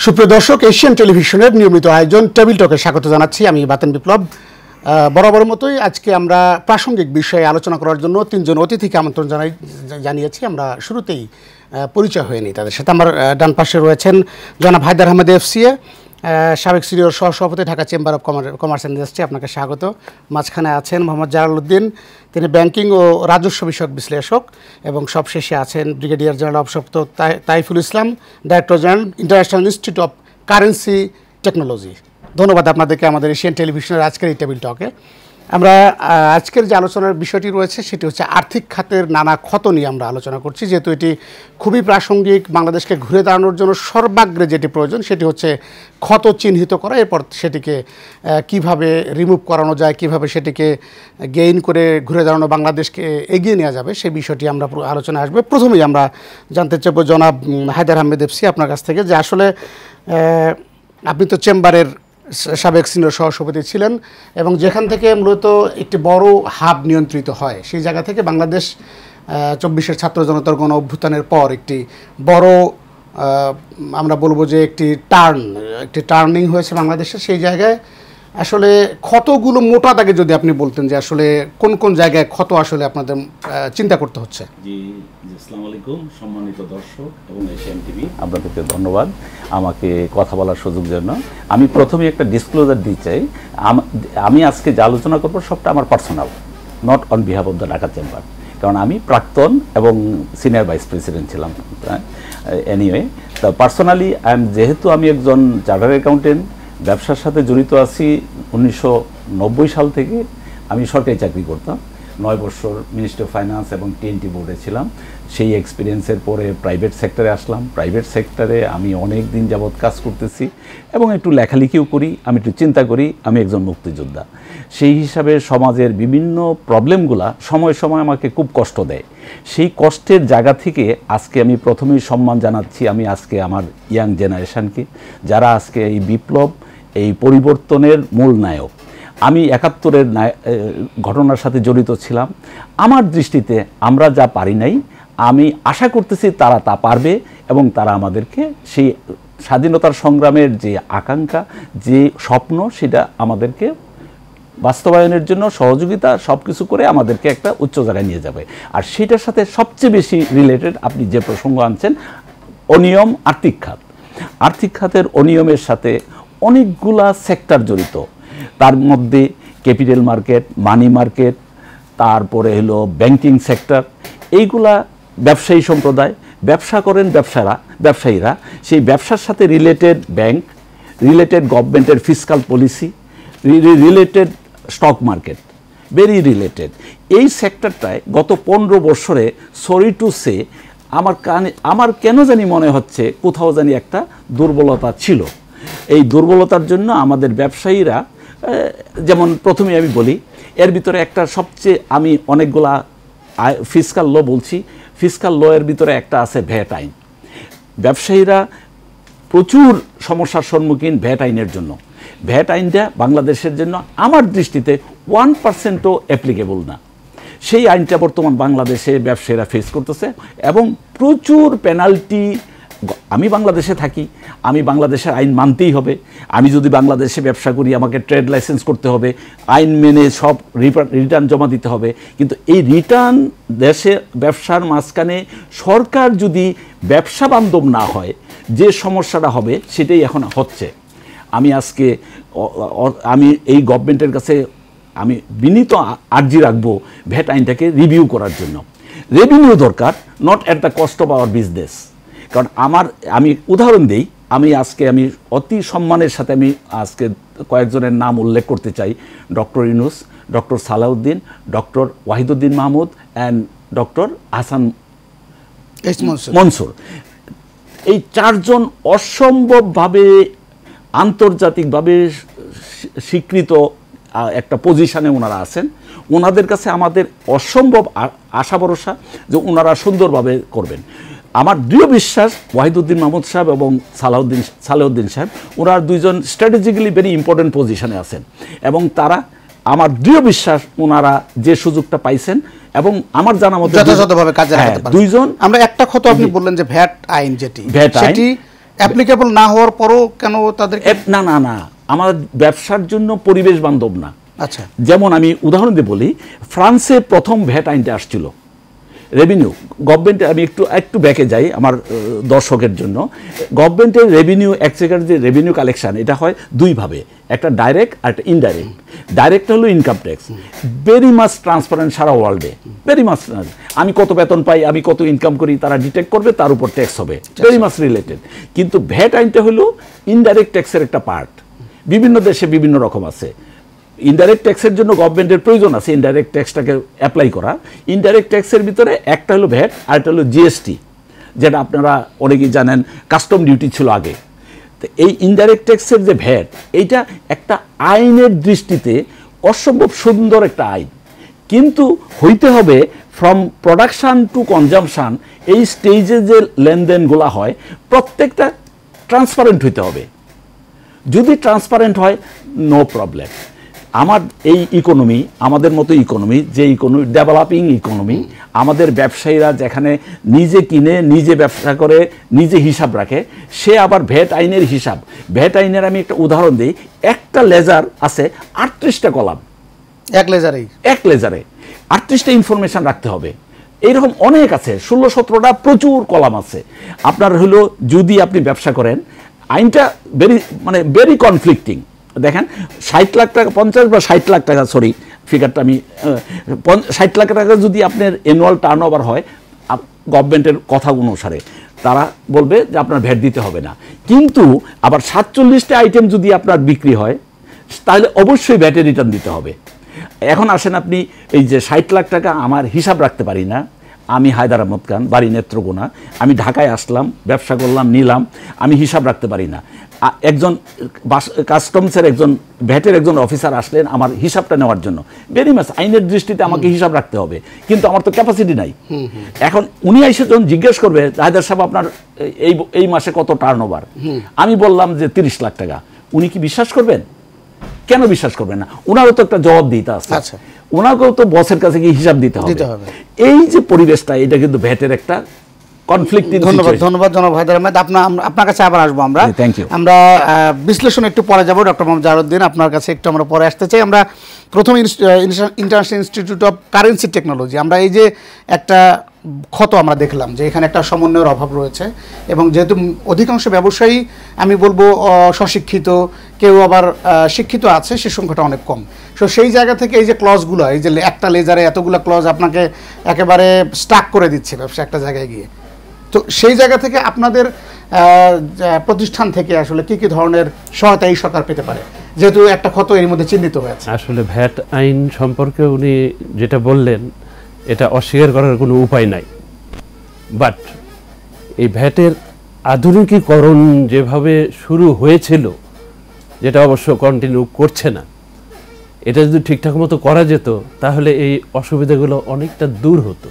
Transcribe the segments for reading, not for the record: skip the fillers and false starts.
সুপ্রিয় দর্শক, এশিয়ান টেলিভিশনের নিয়মিত আয়োজন টেবিল টকে স্বাগত জানাচ্ছি। আমি বাতেন বিপ্লব। বরাবর মতোই আজকে আমরা প্রাসঙ্গিক বিষয়ে আলোচনা করার জন্য তিনজন অতিথিকে আমন্ত্রণ জানিয়েছি। আমরা শুরুতেই পরিচয় হয়ে নিই তাদের সাথে। আমার ডান পাশে রয়েছেন জনাব হায়দার আহমেদ এফসিএ, সাবেক সিনিয়র সহসভাপতি, Dhaka chamber of commerce and industry. আপনাকে স্বাগত। মাঝখানে আছেন মোহাম্মদ জালালউদ্দিন, তিনি ব্যাংকিং ও রাজস্ব বিষয়ক বিশ্লেষক, এবং সবশেষে আছেন ব্রিগেডিয়ার জেনারেল অবসরপ্রাপ্ত Taiful Islam, director general, international institute of currency technology. ধন্যবাদ আপনাদেরকে আমাদের এশিয়ান টেলিভিশনের আজকের এই টেবিল টকে। আমরা আজকের যে আলোচনার বিষয়টি রয়েছে সেটি হচ্ছে আর্থিক খাতের নানা ক্ষত নিয়ে আমরা আলোচনা করছি, যেহেতু এটি খুবই প্রাসঙ্গিক। বাংলাদেশকে ঘুরে দাঁড়ানোর জন্য সর্বাগ্রে যেটি প্রয়োজন সেটি হচ্ছে ক্ষত চিহ্নিত করা, এরপর সেটিকে কিভাবে রিমুভ করানো যায়, কিভাবে সেটিকে গেইন করে ঘুরে দাঁড়ানো বাংলাদেশকে এগিয়ে নেওয়া যাবে, সেই বিষয়টি আমরা আলোচনায় আসবে। প্রথমেই আমরা জানতে চাইব জনাব হায়দার আহমেদ এফসি আপনার কাছ থেকে, যে আসলে আপনি তো চেম্বারের সাবেক সিনিয়র সহসভাপতি ছিলেন, এবং যেখান থেকে মূলত একটি বড় হাব নিয়ন্ত্রিত হয়, সেই জায়গা থেকে বাংলাদেশ 24-এর ছাত্র জনতার গণ অভ্যুত্থানের পর একটি বড়, আমরা বলবো যে একটি টার্নিং হয়েছে বাংলাদেশে। সেই জায়গায় আসলে ক্ষতগুলো মোটা দাগে যদি আপনি বলতেন যে আসলে কোন কোন জায়গায় ক্ষত আসলে আপনাদের চিন্তা করতে হচ্ছে। জি, আসসালামু আলাইকুম সম্মানিত দর্শক এবং এশিয়ান টিভি, আপনাদেরকে ধন্যবাদ আমাকে কথা বলার সুযোগ জন্য। আমি প্রথমে একটা ডিসক্লোজার দিতে চাই, আমি আজকে যে আলোচনা করবো সবটা আমার personal, not on behalf of the Dhaka chamber, কারণ আমি প্রাক্তন এবং সিনিয়র ভাইস প্রেসিডেন্ট ছিলাম। এনিওয়ে, তা পার্সোনালি যেহেতু আমি একজন চার্টার্ড অ্যাকাউন্টেন্ট, ব্যবসার সাথে জড়িত আছি 1990 সাল থেকে। আমি সরকারি চাকরি করতাম, 9 বছর মিনিস্ট্রি অফ ফাইন্যান্স এবং টিএনটি বোর্ডে ছিলাম। সেই এক্সপিরিয়েন্সের পরে প্রাইভেট সেক্টরে আসলাম। প্রাইভেট সেক্টরে আমি অনেক দিন যাবৎ কাজ করতেছি এবং একটু লেখালেখিও করি, আমি একটু চিন্তা করি, আমি একজন মুক্তিযোদ্ধা। সেই হিসাবে সমাজের বিভিন্ন প্রবলেমগুলা সময় সময় আমাকে খুব কষ্ট দেয়। সেই কষ্টের জায়গা থেকে আজকে আমি প্রথমেই সম্মান জানাচ্ছি আমি আজকে আমার ইয়াং জেনারেশনকে, যারা আজকে এই বিপ্লব, এই পরিবর্তনের মূল নায়ক। আমি 71-এর ঘটনার সাথে জড়িত ছিলাম। আমার দৃষ্টিতে আমরা যা পারি নাই, আমি আশা করতেছি তারা তা পারবে, এবং তারা আমাদেরকে সেই স্বাধীনতার সংগ্রামের যে আকাঙ্ক্ষা, যে স্বপ্ন, সেটা আমাদেরকে বাস্তবায়নের জন্য সহযোগিতা সব কিছু করে আমাদেরকে একটা উচ্চ জায়গায় নিয়ে যাবে। আর সেটার সাথে সবচেয়ে বেশি রিলেটেড আপনি যে প্রসঙ্গ আনছেন, অনিয়ম আর্থিক খাত। আর্থিক খাতের অনিয়মের সাথে অনেকগুলা সেক্টর জড়িত, তার মধ্যে ক্যাপিটাল মার্কেট, মানি মার্কেট, তারপরে হলো ব্যাংকিং সেক্টর। এইগুলা ব্যবসায়ী সম্প্রদায় ব্যবসা করেন, ব্যবসায়ীরা সেই ব্যবসার সাথে রিলেটেড ব্যাংক, রিলেটেড গভর্নমেন্টের fiscal policy, related stock market, very related. এই সেক্টরটায় গত 15 বছরে সরি টু সে আমার কেন জানি মনে হচ্ছে কোথাও জানি একটা দুর্বলতা ছিল। এই দুর্বলতার জন্য আমাদের ব্যবসায়ীরা, যেমন প্রথমে আমি বলি, এর ভিতরে একটা সবচেয়ে, আমি অনেকগুলা ফিসকাল ল বলছি, ফিসকাল ল এর ভিতরে একটা আছে ভ্যাট আইন। ব্যবসায়ীরা প্রচুর সমস্যার সম্মুখীন ভ্যাট আইনের জন্য। ভ্যাট আইনটা বাংলাদেশের জন্য আমার দৃষ্টিতে 1%ও অ্যাপ্লিকেবল না। সেই আইনটা বর্তমান বাংলাদেশে ব্যবসায়ীরা ফেস করতেছে, এবং প্রচুর পেনাল্টি। আমি বাংলাদেশে থাকি, আমি বাংলাদেশের আইন মানতেই হবে। আমি যদি বাংলাদেশে ব্যবসা করি, আমাকে ট্রেড লাইসেন্স করতে হবে, আইন মেনে সব রিটার্ন জমা দিতে হবে। কিন্তু এই রিটার্ন দেশে ব্যবসার মাঝখানে সরকার যদি ব্যবসা বান্ধব না হয়, যে সমস্যাটা হবে সেটাই এখন হচ্ছে। আমি এই গভর্নমেন্টের কাছে আমি বিনীত আর্জি রাখবো ভ্যাট আইনটাকে রিভিউ করার জন্য। রেভিনিউ দরকার, not at the cost of our business. কারণ আমি উদাহরণ দিই, আমি অতি সম্মানের সাথে আমি আজকে কয়েকজনের নাম উল্লেখ করতে চাই। Doctor Yunus, doctor Salahuddin, doctor Wahiduddin Mahmud and doctor Hasan Mansur. এই 4 জন অসম্ভবভাবে আন্তর্জাতিকভাবে স্বীকৃত একটা পজিশনে ওনারা আছেন। ওনাদের কাছে আমাদের অসম্ভব আশা ভরসা যে ওনারা সুন্দরভাবে করবেন। আমার দৃঢ় বিশ্বাস ওয়াহিদুদ্দিন মাহমুদ সাহেব এবং সালাউদ্দিন সাহেব, ওনারা দুইজন স্ট্র্যাটেজিক্যালি ভেরি ইম্পর্টেন্ট পজিশনে আছেন, এবং তারা, আমার দৃঢ় বিশ্বাস, ওনারা যে সুযোগটা পাইছেন এবং আমার জানা মতে যথাযথভাবে কাজে লাগাতে পারেন। দুইজন। আমরা একটা কথা আপনি বললেন যে ভ্যাট আইন, যেটি অ্যাপ্লিকেবল না হওয়ার পরও কেন তাদের না না না আমার ব্যবসার জন্য পরিবেশ বান্ধব না। আচ্ছা, যেমন আমি উদাহরণ দিয়ে বলি, ফ্রান্সে প্রথম ভ্যাট আইনটা আসছিল রেভিনিউ গভর্নমেন্টে। আমি একটু ব্যাকে যাই আমার দর্শকের জন্য। গভর্নমেন্টের রেভিনিউ এক্সচেকার যে রেভিনিউ কালেকশন, এটা হয় দুইভাবে, একটা ডাইরেক্ট আর একটা ইনডাইরেক্ট। ডাইরেক্ট হলো income tax, very much transparent সারা ওয়ার্ল্ডে, ভেরি মাচ। আমি কত বেতন পাই, আমি কত ইনকাম করি, তারা ডিটেক্ট করবে, তার উপর ট্যাক্স হবে, ভেরি মাচ রিলেটেড। কিন্তু ভ্যাট আইনটা হলো ইনডাইরেক্ট ট্যাক্সের একটা পার্ট। বিভিন্ন দেশে বিভিন্ন রকম আছে। ইনডাইরেক্ট ট্যাক্সের জন্য গভর্নমেন্টের প্রয়োজন আছে ইনডাইরেক্ট ট্যাক্সটাকে অ্যাপ্লাই করা। ইনডাইরেক্ট ট্যাক্সের ভিতরে একটা হলো ভ্যাট, আর একটা হলো জিএসটি, যেটা আপনারা অনেকেই জানেন কাস্টম ডিউটি ছিল আগে। তো এই ইনডাইরেক্ট ট্যাক্সের যে ভ্যাট, এইটা একটা আইনের দৃষ্টিতে অসম্ভব সুন্দর একটা আইন, কিন্তু হইতে হবে ফ্রম প্রোডাকশান টু কনজামশান, এই স্টেজে যে লেনদেনগুলো হয় প্রত্যেকটা ট্রান্সপারেন্ট হইতে হবে। যদি ট্রান্সপারেন্ট হয় নো প্রবলেম। আমার এই ইকোনমি, আমাদের মতো ইকোনমি, যে ইকোনমি ডেভেলপিং ইকোনমি, আমাদের ব্যবসায়ীরা যেখানে নিজে কিনে নিজে ব্যবসা করে নিজে হিসাব রাখে, সে আবার ভ্যাট আইনের হিসাব। ভ্যাট আইনের আমি একটা উদাহরণ দিই, একটা লেজার আছে 38টা কলাম, এক লেজারে 38টা ইনফরমেশন রাখতে হবে। এইরকম অনেক আছে, 16-17টা প্রচুর কলাম আছে। আপনার হলো যদি আপনি ব্যবসা করেন, আইনটা ভেরি কনফ্লিক্টিং। দেখেন 60 লাখ টাকা, 50 বা 60 লাখ টাকা, সরি ফিগারটা আমি 60 লাখ টাকা যদি আপনার অ্যানুয়াল টার্ন ওভার হয়, গভর্নমেন্টের কথা অনুসারে তারা বলবে যে আপনার ভ্যাট দিতে হবে না। কিন্তু আবার 47টা আইটেম যদি আপনার বিক্রি হয়, তাহলে অবশ্যই ভ্যাটের রিটার্ন দিতে হবে। এখন আসেন, আপনি এই যে 60 লাখ টাকা আমার হিসাব রাখতে পারি না, আমি হায়দার আহমদ খান, বাড়ি নেত্রকোনা, আমি ঢাকায় আসলাম, ব্যবসা করলাম, নিলাম, আমি হিসাব রাখতে পারি না। একজন কাস্টমসের একজন ভ্যাটের একজন অফিসার আসলেন আমার হিসাবটা নেওয়ার জন্য, ভেরি মাচ আইনের দৃষ্টিতে আমাকে হিসাব রাখতে হবে, কিন্তু আমার তো ক্যাপাসিটি নাই। এখন উনি এসে যখন জিজ্ঞেস করবে, হায়দার সাহেব আপনার এই মাসে কত টার্ন ওভার, আমি বললাম যে 30 লাখ টাকা, উনি কি বিশ্বাস করবেন? কেন বিশ্বাস করবেন না? ওনারও তো একটা জবাব দিতে আছে, ওনাকেও তো বসের কাছে গিয়ে হিসাব দিতে হবে। এই যে পরিবেশটা, এটা কিন্তু ভ্যাটের একটা কনফ্লিক্টিং। ধন্যবাদ জনাব হায়দার আহমেদ। আপনার কাছে আবার আসবো আমরা। আমরা বিশ্লেষণ একটু পরে যাবো। ডক্টর মোহাম্মদ জালালউদ্দিন, আপনার কাছে একটু আমরা পরে আসতে চাই। আমরা প্রথমে international institute of currency technology, আমরা এই যে একটা ক্ষত আমরা দেখলাম যে এখানে একটা সমন্বয়ের অভাব রয়েছে, এবং যেহেতু অধিকাংশ ব্যবসায়ী আমি বলবো স্বশিক্ষিত, কেউ আবার শিক্ষিত আছে, সে সংখ্যাটা অনেক কম। সো সেই জায়গা থেকে এই যে ক্লজগুলো, এই যে একটা লেজারে এতগুলো ক্লজ আপনাকে একেবারে স্টাক করে দিচ্ছে ব্যবসা একটা জায়গায় গিয়ে, তো সেই জায়গা থেকে আপনাদের প্রতিষ্ঠান থেকে আসলে কি কি ধরনের সহায়তা এই সরকার পেতে পারে, যেহেতু একটা ক্ষত এর মধ্যে চিহ্নিত হয়েছে? আসলে ভ্যাট আইন সম্পর্কে উনি যেটা বললেন, এটা অস্বীকার করার কোনো উপায় নাই। বাট এই ভ্যাটের আধুনিকীকরণ যেভাবে শুরু হয়েছিল, যেটা অবশ্য কন্টিনিউ করছে না, এটা যদি ঠিকঠাক মতো করা যেত তাহলে এই অসুবিধাগুলো অনেকটা দূর হতো।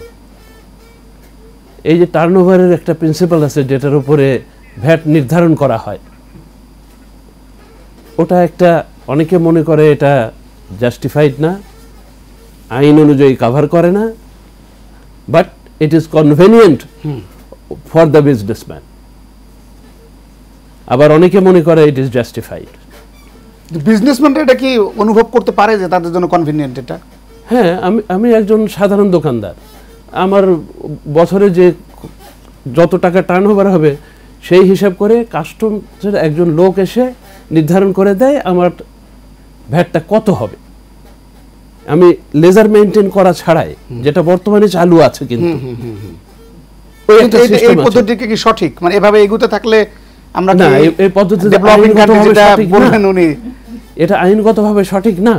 এই যে টার্নওভারের একটা প্রিন্সিপাল আছে যেটার উপরে ভ্যাট নির্ধারণ করা হয়, ওটা একটা অনেকে মনে করে এটা জাস্টিফাইড না, আইন অনুযায়ী কভার করে না, but it is convenient for the businessman. আবার অনেকে মনে করে ইট ইজ জাস্টিফাইড। বিজনেসম্যানরা এটা কি অনুভব করতে পারে যে তাদের জন্য কনভেনিয়েন্ট এটা? হ্যাঁ, আমি একজন সাধারণ দোকানদার, আমার বছরে যে যত টাকা টার্নওভার হবে সেই হিসাব করে কাস্টমসের একজন লোক এসে নির্ধারণ করে দেয় আমার ভ্যাটটা কত হবে। আমি লেজার মেইনটেইন করা ছাড়াই, যেটা বর্তমানে চালু আছে, কিন্তু এই পদ্ধতিটা কি সঠিক? মানে এভাবে এগুতে থাকলে আমরা না, এই পদ্ধতিতে এটা আইনগতভাবে সঠিক না।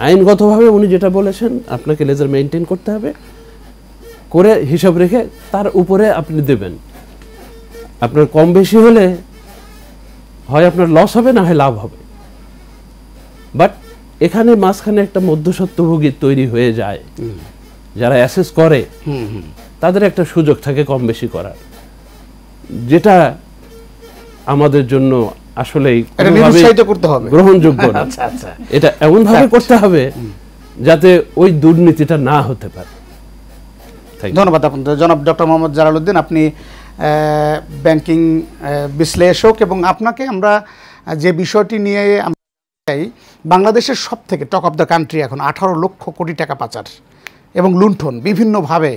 আইনগতভাবে উনি যেটা বলেছেন, আপনাকে লেজার মেইনটেইন করতে হবে, করে হিসাব রেখে তার উপরে আপনি দেবেন। আপনার কম বেশি হলে হয় আপনার লস হবে, না হয় লাভ হবে। বাট এখানে মাঝখানে একটা মধ্যস্বত্বভোগী তৈরি হয়ে যায়, যারা অ্যাসেস করে তাদের একটা সুযোগ থাকে কম বেশি করার, যেটা আমাদের জন্য আসলেই গ্রহণযোগ্য না। এটা এমনভাবে করতে হবে যাতে ওই দুর্নীতিটা না হতে পারে। ধন্যবাদ আপনাদের জনাব ডক্টর মোহাম্মদ জালালউদ্দিন। আপনি ব্যাংকিং বিশ্লেষক, এবং আপনাকে আমরা যে বিষয়টি নিয়ে চাই, বাংলাদেশের সব থেকে টক অফ দ্য কান্ট্রি এখন 18 লক্ষ কোটি টাকা পাচার এবং লুণ্ঠন বিভিন্নভাবে,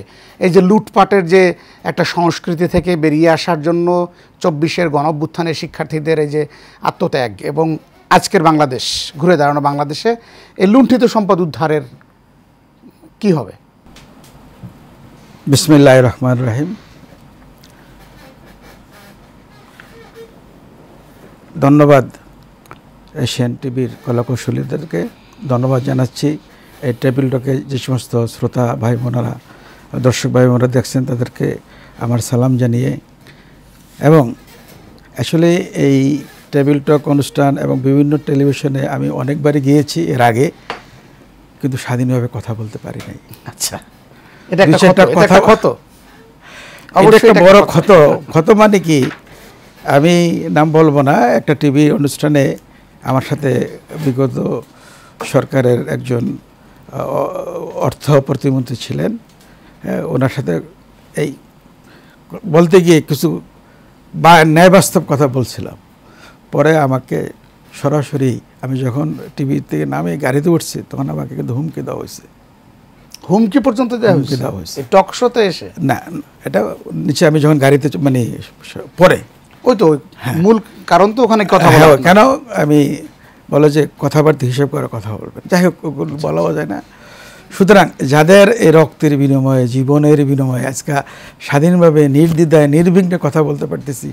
এই যে লুটপাটের যে একটা সংস্কৃতি থেকে বেরিয়ে আসার জন্য 24-এর গণঅভ্যুত্থানের শিক্ষার্থীদের এই যে আত্মত্যাগ এবং আজকের বাংলাদেশ, ঘুরে দাঁড়ানো বাংলাদেশে এই লুণ্ঠিত সম্পদ উদ্ধারের কি হবে? বিসমিল্লাহির রহমানির রহিম। ধন্যবাদ এশিয়ান টিভির কলাকৌশলীদেরকে, ধন্যবাদ জানাচ্ছি এই টেবিল টকে যে সমস্ত শ্রোতা ভাই বোনেরা, দর্শক ভাই বোনেরা দেখছেন তাদেরকে আমার সালাম জানিয়ে। এবং আসলে এই টেবিল টক অনুষ্ঠান এবং বিভিন্ন টেলিভিশনে আমি অনেকবারই গিয়েছি এর আগে, কিন্তু স্বাধীনভাবে কথা বলতে পারি নাই। আচ্ছা, এটা একটা ক্ষত, একটা বড় ক্ষত। ক্ষত মানে কি, আমি নাম বলবো না, একটা টিভি অনুষ্ঠানে আমার সাথে বিগত সরকারের একজন অর্থ প্রতিমন্ত্রী ছিলেন, ওনার সাথে এই বলতে গিয়ে কিছু ন্যায় বাস্তব কথা বলছিলাম। পরে আমাকে সরাসরি, আমি যখন টিভি থেকে নামে গাড়িতে উঠছি তখন আমাকে কিন্তু হুমকি দেওয়া হয়েছে। হুমকি পর্যন্ত দেওয়া হয়েছে টক শোতে এসে? না, এটা নিচে আমি যখন গাড়িতে মানে পরে, ওই তো মূল কারণ তো ওখানে কথা বলা, কেন আমি বলো যে কথাবার্তা হিসেব করে কথা বলবেন, যাই হোক ওগুলো বলাও যায় না। সুতরাং যাদের এই রক্তের বিনিময়ে, জীবনের বিনিময়ে আজকে স্বাধীনভাবে নির্দ্বিধায় নির্বিঘ্নে কথা বলতে পারতেছি,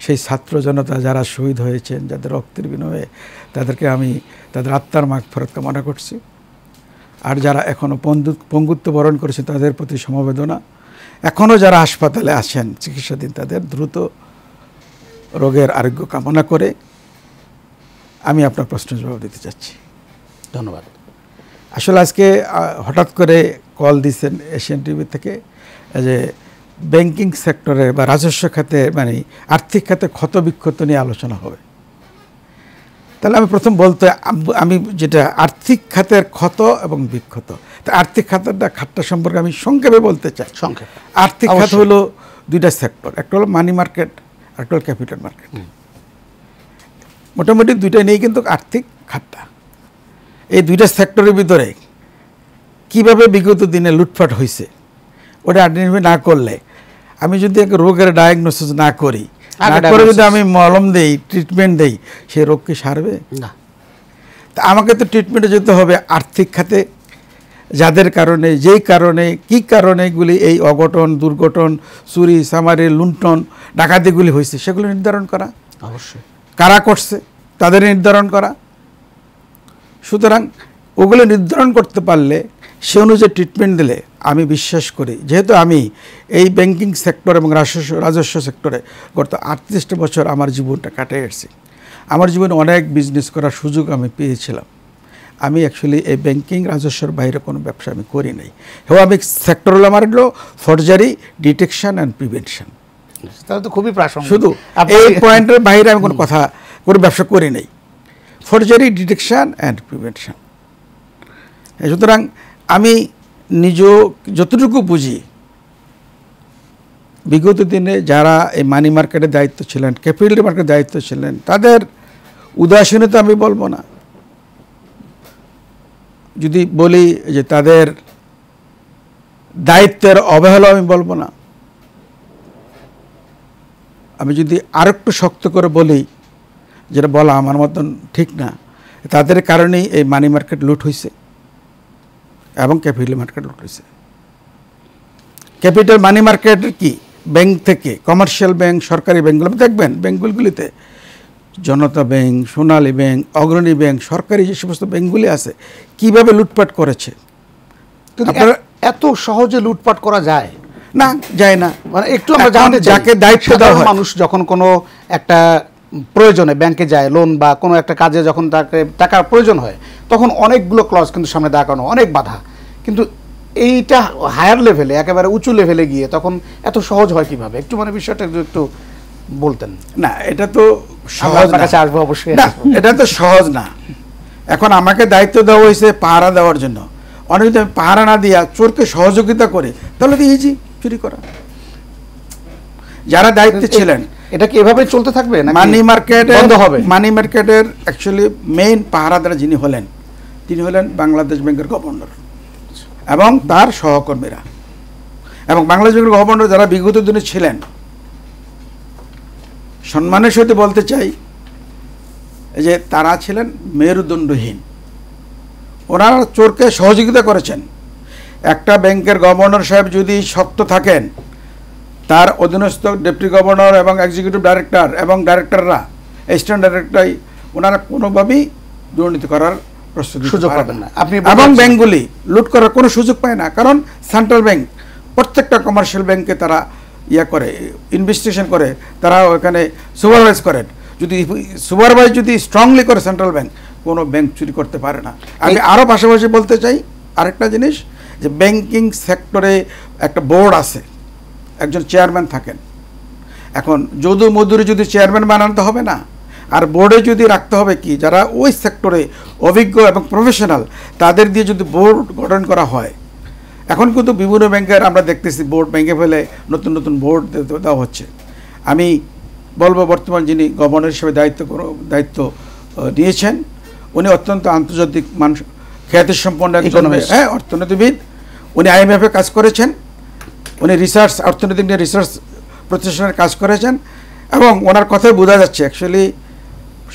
সেই ছাত্র জনতা যারা শহীদ হয়েছেন যাদের রক্তের বিনিময়ে, তাদেরকে আমি তাদের আত্মার মাগফিরাত কামনা করছি। আর যারা এখনও পঙ্গুত্ব বরণ করেছে তাদের প্রতি সমবেদনা। এখনও যারা হাসপাতালে আছেন চিকিৎসাধীন, তাদের দ্রুত রোগের আরোগ্য কামনা করে আমি আপনার প্রশ্নের জবাব দিতে চাচ্ছি। ধন্যবাদ। আসলে আজকে হঠাৎ করে কল দিয়েছেন এশিয়ান টিভি থেকে যে ব্যাংকিং সেক্টরে বা রাজস্ব খাতে, মানে আর্থিক খাতে ক্ষত বিক্ষত নিয়ে আলোচনা হবে। তাহলে আমি প্রথম বলতে, আমি যেটা আর্থিক খাতের ক্ষত এবং বিক্ষত, তা আর্থিক খাতটা সম্পর্কে আমি সংক্ষেপে বলতে চাই। সংক্ষেপে, আর্থিক খাত হলো দুইটা সেক্টর, একটা হলো মানি মার্কেট, একটা হলো ক্যাপিটাল মার্কেট। মোটামুটি দুইটা নিয়েই কিন্তু আর্থিক খাতটা। এই দুইটা সেক্টরের ভিতরে কিভাবে বিগত দিনে লুটপাট হয়েছে ওটা আইডেন্টিফাই না করলে, আমি যদি এক রোগের ডায়াগনোসিস না করি, তারপরে যদি আমি মলম দেই, ট্রিটমেন্ট দেই, সেই রোগ কি সারবে না? তা আমাকে তো ট্রিটমেন্টে যেতে হবে আর্থিক খাতে, যাদের কারণে, যেই কারণে, কি কারণে এগুলি এই অঘটন, দুর্ঘটন, চুরি চামারি, লুণ্ঠন, ডাকাতিগুলি হয়েছে সেগুলো নির্ধারণ করা, অবশ্যই কারা করছে তাদের নির্ধারণ করা। সুতরাং ওগুলো নির্ধারণ করতে পারলে সে অনুযায়ী ট্রিটমেন্ট দিলে আমি বিশ্বাস করি, যেহেতু আমি এই ব্যাংকিং সেক্টর এবং রাজস্ব সেক্টরে গত 38 বছর আমার জীবনটা কাটিয়ে এসেছি, আমার জীবনে অনেক বিজনেস করার সুযোগ আমি পেয়েছিলাম। আমি অ্যাকচুয়ালি এই ব্যাংকিং রাজস্বের বাইরে কোনো ব্যবসা আমি করি নাই। আমি সেক্টর হলো আমার হলো ফর্জারি ডিটেকশন অ্যান্ড প্রিভেনশন। তাহলে তো খুবই প্রাসঙ্গিক। শুধু এই পয়েন্টের বাইরে আমি কোনো কথা, কোনো ব্যবসা করি নাই। Forgery detection and prevention. সুতরাং আমি নিজ যতটুকু বুঝি, বিগত দিনে যারা এই মানি মার্কেটের দায়িত্ব ছিলেন, ক্যাপিটাল মার্কেটের দায়িত্ব ছিলেন, তাদের উদাসীনতা আমি বলবো না, যদি বলি যে তাদের দায়িত্বের অবহেলা আমি বলবো না, আমি যদি আরেকটু শক্ত করে বলি, যেটা বলা আমার মতন ঠিক না, তাদের কারণেই এই মানি মার্কেট লুট হয়েছে এবং ক্যাপিটাল মার্কেট লুট হয়েছে। ক্যাপিটাল মানি মার্কেট কি, ব্যাংক থেকে কমার্শিয়াল ব্যাংক, সরকারি ব্যাংকগুলো দেখবেন, ব্যাংকগুলিতে জনতা ব্যাংক, সোনালী ব্যাংক, অগ্রণী ব্যাংক, সরকারি যে সমস্ত ব্যাংকগুলি আছে কিভাবে লুটপাট করেছে। এত সহজে লুটপাট করা যায় না, যায় না। মানে একটু আমরা জানতে চাই, যাকে দায়িত্ব দেওয়া হয়, মানুষ যখন কোনো একটা প্রয়োজনে ব্যাংকে যায়, লোন বা কোনো একটা কাজে যখন তাকে টাকার প্রয়োজন হয়, তখন অনেকগুলো ক্লজ কিন্তু সামনে দাঁড়ানো, অনেক বাধা। কিন্তু এইটা হায়ার লেভেলে, একেবারে উঁচু লেভেলে গিয়ে তখন এত সহজ হয় কিভাবে? একটু মানে বিষয়টা একটু বলতেন। না, এটা তো সহজ না, কাছে আসবো অবশ্যই না, এটা তো সহজ না। এখন আমাকে দায়িত্ব দেওয়া হয়েছে পাহারা দেওয়ার জন্য, অনেক যদি আমি পাহারা না দিয়া চোরকে সহযোগিতা করে, তাহলে তো ইজি চুরি করা। যারা দায়িত্বে ছিলেন। এটা কি এভাবে চলতে থাকবে নাকি মানি মার্কেটে বন্ধ হবে? মানি মার্কেটের অ্যাকচুয়ালি মেইন পাহারাদার যিনি হলেন তিনি হলেন বাংলাদেশ ব্যাংকের গভর্নর এবং তার সহকর্মীরা। এবং বাংলাদেশ ব্যাংকের গভর্নর যারা বিগত দিনে ছিলেন, সম্মানের সাথে বলতে চাই যে তারা ছিলেন মেরুদণ্ডহীন। ওনারা চোরকে সহযোগিতা করেছেন। একটা ব্যাংকের গভর্নর সাহেব যদি শক্ত থাকেন, তার অধীনস্থ ডেপুটি গভর্নর এবং এক্সিকিউটিভ ডাইরেক্টর এবং ডাইরেক্টররা, অ্যাসিস্ট্যান্ট ডাইরেক্টর, ওনারা কোনোভাবেই দুর্নীতি করার সুযোগ পাবেন না। আপনি এবং ব্যাংকগুলি লুট করার কোনো সুযোগ পায় না, কারণ সেন্ট্রাল ব্যাংক প্রত্যেকটা কমার্শিয়াল ব্যাংকে তারা করে ইনভেস্টিগেশন করে, তারা ওখানে সুপারভাইজ করেন। যদি সুপারভাইজ যদি স্ট্রংলি করে সেন্ট্রাল ব্যাংক, কোনো ব্যাংক চুরি করতে পারে না। আমি আরও পাশাপাশি বলতে চাই আরেকটা জিনিস, যে ব্যাংকিং সেক্টরে একটা বোর্ড আছে, একজন চেয়ারম্যান থাকেন। এখন যদু মধুরে যদি চেয়ারম্যান বানাতে হবে না, আর বোর্ডে যদি রাখতে হবে কি যারা ওই সেক্টরে অভিজ্ঞ এবং প্রফেশনাল, তাদের দিয়ে যদি বোর্ড গঠন করা হয়। এখন কিন্তু বিভিন্ন ব্যাংকের আমরা দেখতেছি বোর্ড ব্যাংকে ফেলে নতুন নতুন বোর্ড দেওয়া হচ্ছে। আমি বলবো বর্তমান যিনি গভর্নর হিসেবে দায়িত্ব নিয়েছেন, উনি অত্যন্ত আন্তর্জাতিক খ্যাতিসম্পন্ন একজন অর্থনীতিবিদ। উনি IMF-এ কাজ করেছেন, উনি অর্থনৈতিক নিয়ে রিসার্চ প্রতিষ্ঠানের কাজ করেছেন, এবং ওনার কথাই বোঝা যাচ্ছে অ্যাকচুয়ালি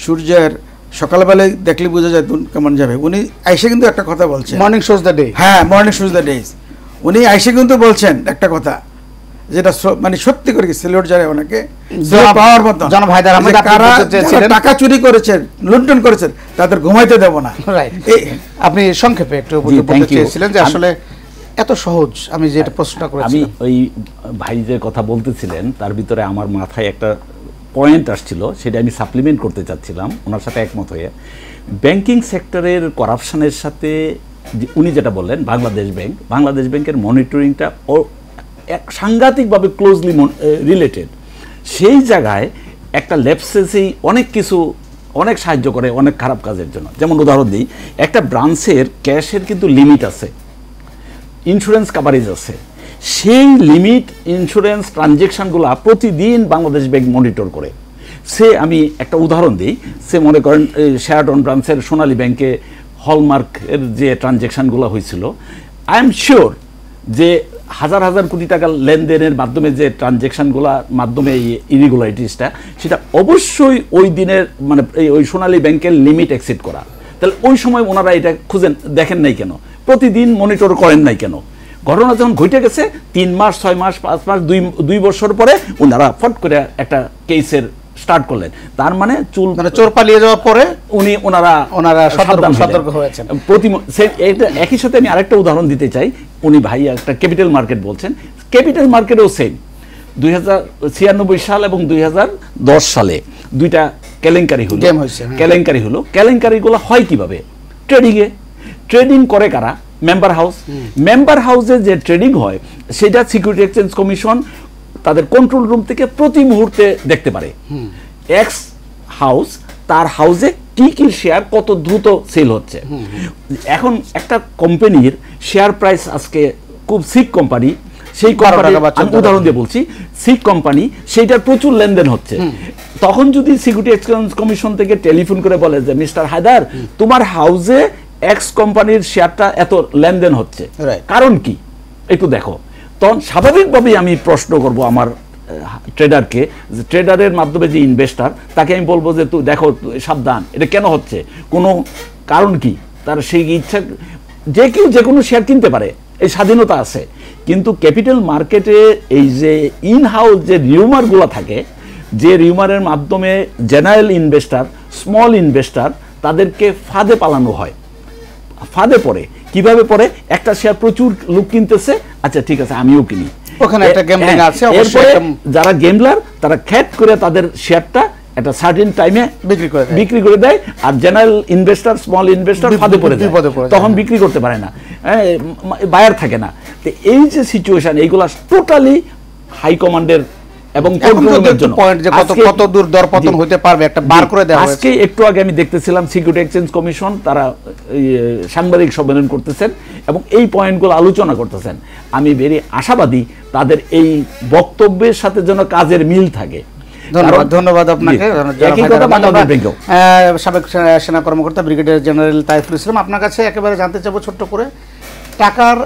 সূর্যের সকালবেলায় দেখলে বোঝা যায় কেমন যাবে। উনি আইসে কিন্তু একটা কথা বলছেন, মর্নিং শোজ দ্য ডে। হ্যাঁ, মর্নিং শোজ দ্য ডেজ। উনি আইসে কিন্তু বলছেন একটা কথা, যেটা মানে সত্যি করে সেলিউট যায় ওনাকে পাওয়ার মতো। জনাব হায়দার আহমেদ, টাকা চুরি করেছেন, লুণ্ঠন করেছেন, তাদের ঘুমাইতে দেব না। আপনি সংক্ষেপে একটু বলতে চেয়েছিলেন যে আসলে এত সহজ। আমি যেটা প্রশ্নটা করেছি, আমি ওই ভাই যে কথা বলতেছিলেন তার ভিতরে আমার মাথায় একটা পয়েন্ট আসছিল, সেটা আমি সাপ্লিমেন্ট করতে চাচ্ছিলাম ওনার সাথে একমত হয়ে। ব্যাংকিং সেক্টরের করাপশনের সাথে উনি যেটা বললেন, বাংলাদেশ ব্যাংকের মনিটরিংটা এক সাংঘাতিকভাবে ক্লোজলি রিলেটেড। সেই জায়গায় একটা ল্যাপসেসেই অনেক সাহায্য করে অনেক খারাপ কাজের জন্য। যেমন উদাহরণ দিই, একটা ব্রাঞ্চের ক্যাশের কিন্তু লিমিট আছে, ইন্স্যুরেন্স কাভারেজ আছে। সেই লিমিট ইন্স্যুরেন্স ট্রানজ্যাকশানগুলো প্রতিদিন বাংলাদেশ ব্যাংক মনিটর করে। আমি একটা উদাহরণ দিই, মনে করেন শেরাটন ব্রাঞ্চের সোনালী ব্যাংকে হলমার্কের যে ট্রানজ্যাকশানগুলো হয়েছিল, আই এম শিওর যে হাজার হাজার কোটি টাকা লেনদেনের মাধ্যমে যে ট্রানজ্যাকশানগুলোর মাধ্যমে এই ইরেগুলারিটিসটা, সেটা অবশ্যই ওই দিনের মানে ওই সোনালী ব্যাংকের লিমিট এক্সিড করা। তাহলে ওই সময় ওনারা এটা দেখেন নাই কেন? প্রতিদিন মনিটর করেন নাই কেন? ঘটনা যখন ঘটে গেছে 3 মাস 6 মাস 5 মাস 2 বছর পরে ওনারা ফট করে একটা কেসের স্টার্ট করলেন। তার মানে চোর পালিয়ে যাওয়ার পরে ওনারা সতর্ক হয়েছেন। একই সাথে আমি আরেকটা উদাহরণ দিতে চাই। উনি ভাই একটা ক্যাপিটাল মার্কেট বলছেন, ক্যাপিটাল মার্কেটেও সেম 2096 সাল এবং 2010 সালে দুইটা কেলেঙ্কারি হলো। কেলেঙ্কারিগুলো হয় কিভাবে? ট্রেডিং করে কারা? মেম্বার হাউসে যে ট্রেডিং হয় সেটা সিকিউরিটি এক্সচেঞ্জ কমিশন তাদের কন্ট্রোল রুম থেকে প্রতি মুহূর্তে দেখতে পারে। এক্স হাউস, তার হাউসে কি কি শেয়ার কত দ্রুত সেল হচ্ছে। এখন একটা কোম্পানির শেয়ার প্রাইস আজকে খুব সিক কোম্পানি, সেই কোম্পানি আমি উদাহরণ দিয়ে বলছি, সিক কোম্পানি, সেইটার প্রচুর লেনদেন হচ্ছে। তখন যদি সিকিউরিটি এক্সচেঞ্জ কমিশন থেকে টেলিফোন করে বলে যে মিস্টার হায়দার, তোমার হাউসে এক্স কোম্পানির শেয়ারটা এত লেনদেন হচ্ছে, কারণ কি একটু দেখো, তখন স্বাভাবিকভাবেই আমি প্রশ্ন করব আমার ট্রেডারকে, যে ট্রেডারের মাধ্যমে যে ইনভেস্টার, তাকে আমি বলবো যে তুই দেখো, সাবধান, এটা কেন হচ্ছে, কোনো কারণ কি। তার সেই ইচ্ছা, যে কেউ যে কোনো শেয়ার কিনতে পারে, এই স্বাধীনতা আছে। কিন্তু ক্যাপিটাল মার্কেটে এই যে ইন হাউস যে রিউমারগুলো থাকে, যে রিউমারের মাধ্যমে জেনারেল ইনভেস্টার, স্মল ইনভেস্টার, তাদেরকে ফাঁদে পালানো হয়। ফাঁদে পড়ে কিভাবে পড়ে? একটা শেয়ার প্রচুর লোক কিনতেছে, আচ্ছা ঠিক আছে আমিও কিনি, ওখানে একটা গ্যাম্বলিং আছে। যারা গেমলার তারা খ্যাট করে তাদের শেয়ারটা একটা সার্টেন টাইমে বিক্রি করে দেয়, আর জেনারেল ইনভেস্টার, স্মল ইনভেস্টার ফাঁদে পড়ে যায়, তখন বিক্রি করতে পারে না, বায়ার থাকে না। তো এই যে সিচুয়েশন, এইগুলা টোটালি হাই কমান্ডের এবং এখন যদি কন্ট্রোলের একটু জন্য পয়েন্ট যে কত দূর দরপতন হতে পারবে একটা বার করে দেওয়া হয়েছে। আজকে একটু আগে আমি দেখতেছিলাম সিকিউরিটি এক্সচেঞ্জ কমিশন তারা সাংবাদিক সম্মেলন করতেছেন এবং এই পয়েন্টগুলো আলোচনা করতেছেন। আমি ভেরি আশাবাদী তাদের এই বক্তব্যের সাথে যেন কাজের মিল থাকে। ধন্যবাদ আপনাকে। সাবেক সেনা কর্মকর্তা ব্রিগেডিয়ার জেনারেল তাইফুল ইসলাম, আপনার কাছে একেবারে জানতে চাবো ছোট্ট করে, টাকার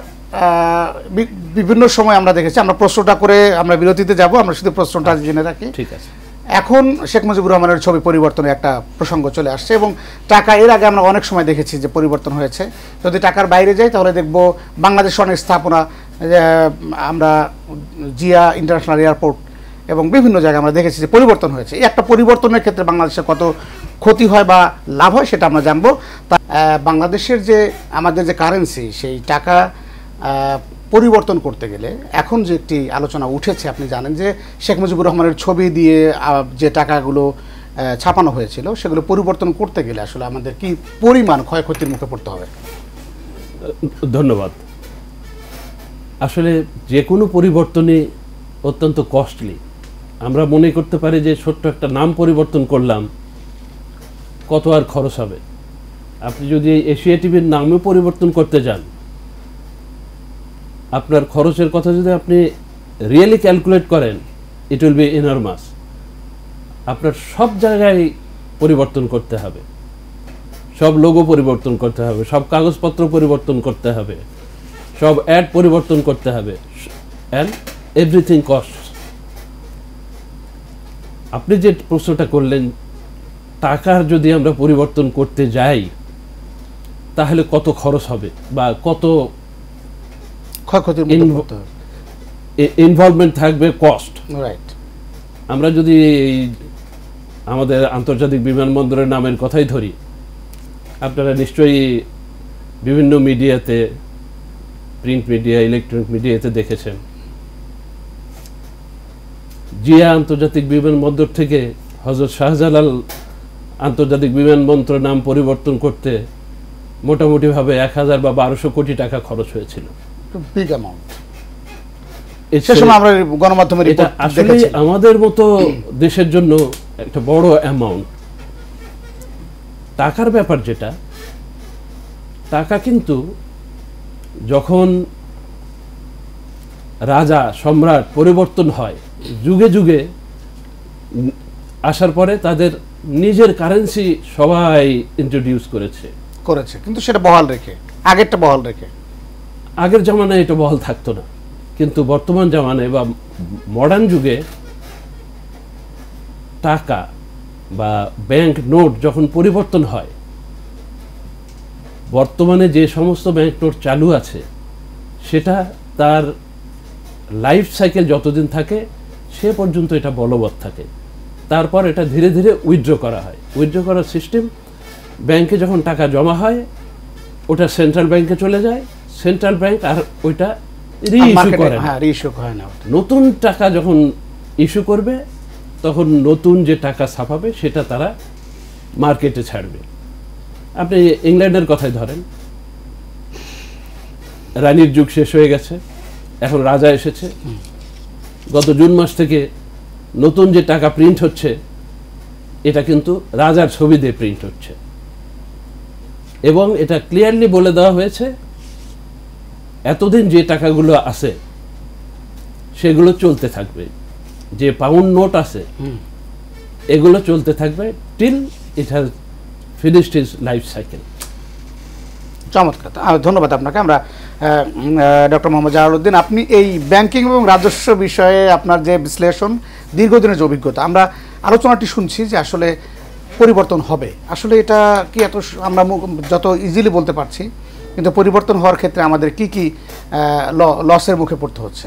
বিভিন্ন সময় আমরা দেখেছি, আমরা প্রশ্নটা করে আমরা বিরতিতে যাব, আমরা শুধু প্রশ্নটা জেনে রাখি। ঠিক আছে। এখন শেখ মুজিবুর রহমানের ছবি পরিবর্তনের একটা প্রসঙ্গ চলে আসছে এবং টাকা এর আগে আমরা অনেক সময় দেখেছি যে পরিবর্তন হয়েছে। যদি টাকার বাইরে যাই তাহলে দেখব বাংলাদেশ অনেক স্থাপনা, আমরা জিয়া ইন্টারন্যাশনাল এয়ারপোর্ট এবং বিভিন্ন জায়গায় আমরা দেখেছি যে পরিবর্তন হয়েছে। এই একটা পরিবর্তনের ক্ষেত্রে বাংলাদেশের কত ক্ষতি হয় বা লাভ হয় সেটা আমরা জানবো। তা বাংলাদেশের যে আমাদের যে কারেন্সি, সেই টাকা পরিবর্তন করতে গেলে এখন যে একটি আলোচনা উঠেছে, আপনি জানেন যে শেখ মুজিবুর রহমানের ছবি দিয়ে যে টাকাগুলো ছাপানো হয়েছিল সেগুলো পরিবর্তন করতে গেলে আসলে আমাদের কি পরিমাণ ক্ষয়ক্ষতির মুখে পড়তে হবে? ধন্যবাদ। আসলে যে কোনো পরিবর্তনই অত্যন্ত কস্টলি। আমরা মনে করতে পারি যে ছোট্ট একটা নাম পরিবর্তন করলাম, কত আর খরচ হবে। আপনি যদি এশিয়া টিভির নামও পরিবর্তন করতে যান, আপনার খরচের কথা যদি আপনি রিয়েলি ক্যালকুলেট করেন, ইট উইল বি এনরমাস। আপনার সব জায়গায় পরিবর্তন করতে হবে, সব লোগো পরিবর্তন করতে হবে, সব কাগজপত্র পরিবর্তন করতে হবে, সব অ্যাড পরিবর্তন করতে হবে, অ্যান্ড এভরিথিং কস্ট। আপনি যে প্রশ্নটা করলেন, টাকার যদি আমরা পরিবর্তন করতে যাই তাহলে কত খরচ হবে বা কত ক্ষয়ক্ষতির ইনভলভমেন্ট থাকবে, কস্ট। রাইট। আমরা যদি আমাদের আন্তর্জাতিক বিমানবন্দরের নামের কথাই ধরি, আপনারা নিশ্চয়ই বিভিন্ন মিডিয়াতে, প্রিন্ট মিডিয়া, ইলেকট্রনিক মিডিয়াতে দেখেছেন, জিয়া আন্তর্জাতিক বিমানবন্দর থেকে হযরত শাহজালাল আন্তর্জাতিক বিমানবন্দরের নাম পরিবর্তন করতে মোটামুটিভাবে 1000 বা 1200 কোটি টাকা খরচ হয়েছিল। Big amount. সে সময় আমরা গণমাধ্যমের রিপোর্ট আসলে আমাদের মতো দেশের জন্য একটা বড় অ্যামাউন্ট। টাকার ব্যাপার যেটা, টাকা কিন্তু যখন রাজা সম্রাট পরিবর্তন হয়, যুগে যুগে আসার পরে তাদের নিজের কারেন্সি সবাই ইন্ট্রোডিউস করেছে, কিন্তু সেটা বহাল রেখে, আগেরটা বহাল রেখে। আগের জামানায় এটা বহাল থাকতো না, কিন্তু বর্তমান জামানায় বা মডার্ন যুগে টাকা বা ব্যাংক নোট যখন পরিবর্তন হয়, বর্তমানে যে সমস্ত ব্যাংক নোট চালু আছে সেটা তার লাইফ সাইকেল যতদিন থাকে সে পর্যন্ত এটা বলবৎ থাকে। তারপর এটা ধীরে ধীরে উইথড্র করা হয়। উইথড্র করার সিস্টেম, ব্যাংকে যখন টাকা জমা হয় ওটা সেন্ট্রাল ব্যাংকে চলে যায়, সেন্ট্রাল ব্যাংক আর ওইটা রিইস্যু করে না। নতুন টাকা যখন ইস্যু করবে তখন নতুন যে টাকা ছাপাবে সেটা তারা মার্কেটে ছাড়বে। আপনি ইংল্যান্ডের কথাই ধরেন, রানীর যুগ শেষ হয়ে গেছে, এখন রাজা এসেছে। গত জুন মাস থেকে নতুন যে টাকা প্রিন্ট হচ্ছে এটা কিন্তু রাজার ছবি দিয়ে প্রিন্ট হচ্ছে এবং এটা ক্লিয়ারলি বলে দেওয়া হয়েছে এতদিন যে টাকাগুলো আছে সেগুলো চলতে থাকবে, যে পাউন্ড নোট আছে এগুলো চলতে থাকবে till it has finished is life cycle. চমৎকার, ধন্যবাদ আপনাকে। আমরা ডক্টর মোহাম্মদ জালালউদ্দিন, আপনি এই ব্যাংকিং এবং রাজস্ব বিষয়ে আপনার যে বিশ্লেষণ, দীর্ঘদিনের যে অভিজ্ঞতা, আমরা আলোচনাটি শুনছি যে আসলে পরিবর্তন হবে। আসলে এটা কি এত আমরা যত ইজিলি বলতে পারছি, কিন্তু পরিবর্তন হওয়ার ক্ষেত্রে আমাদের কি কি লসের মুখে পড়তে হচ্ছে,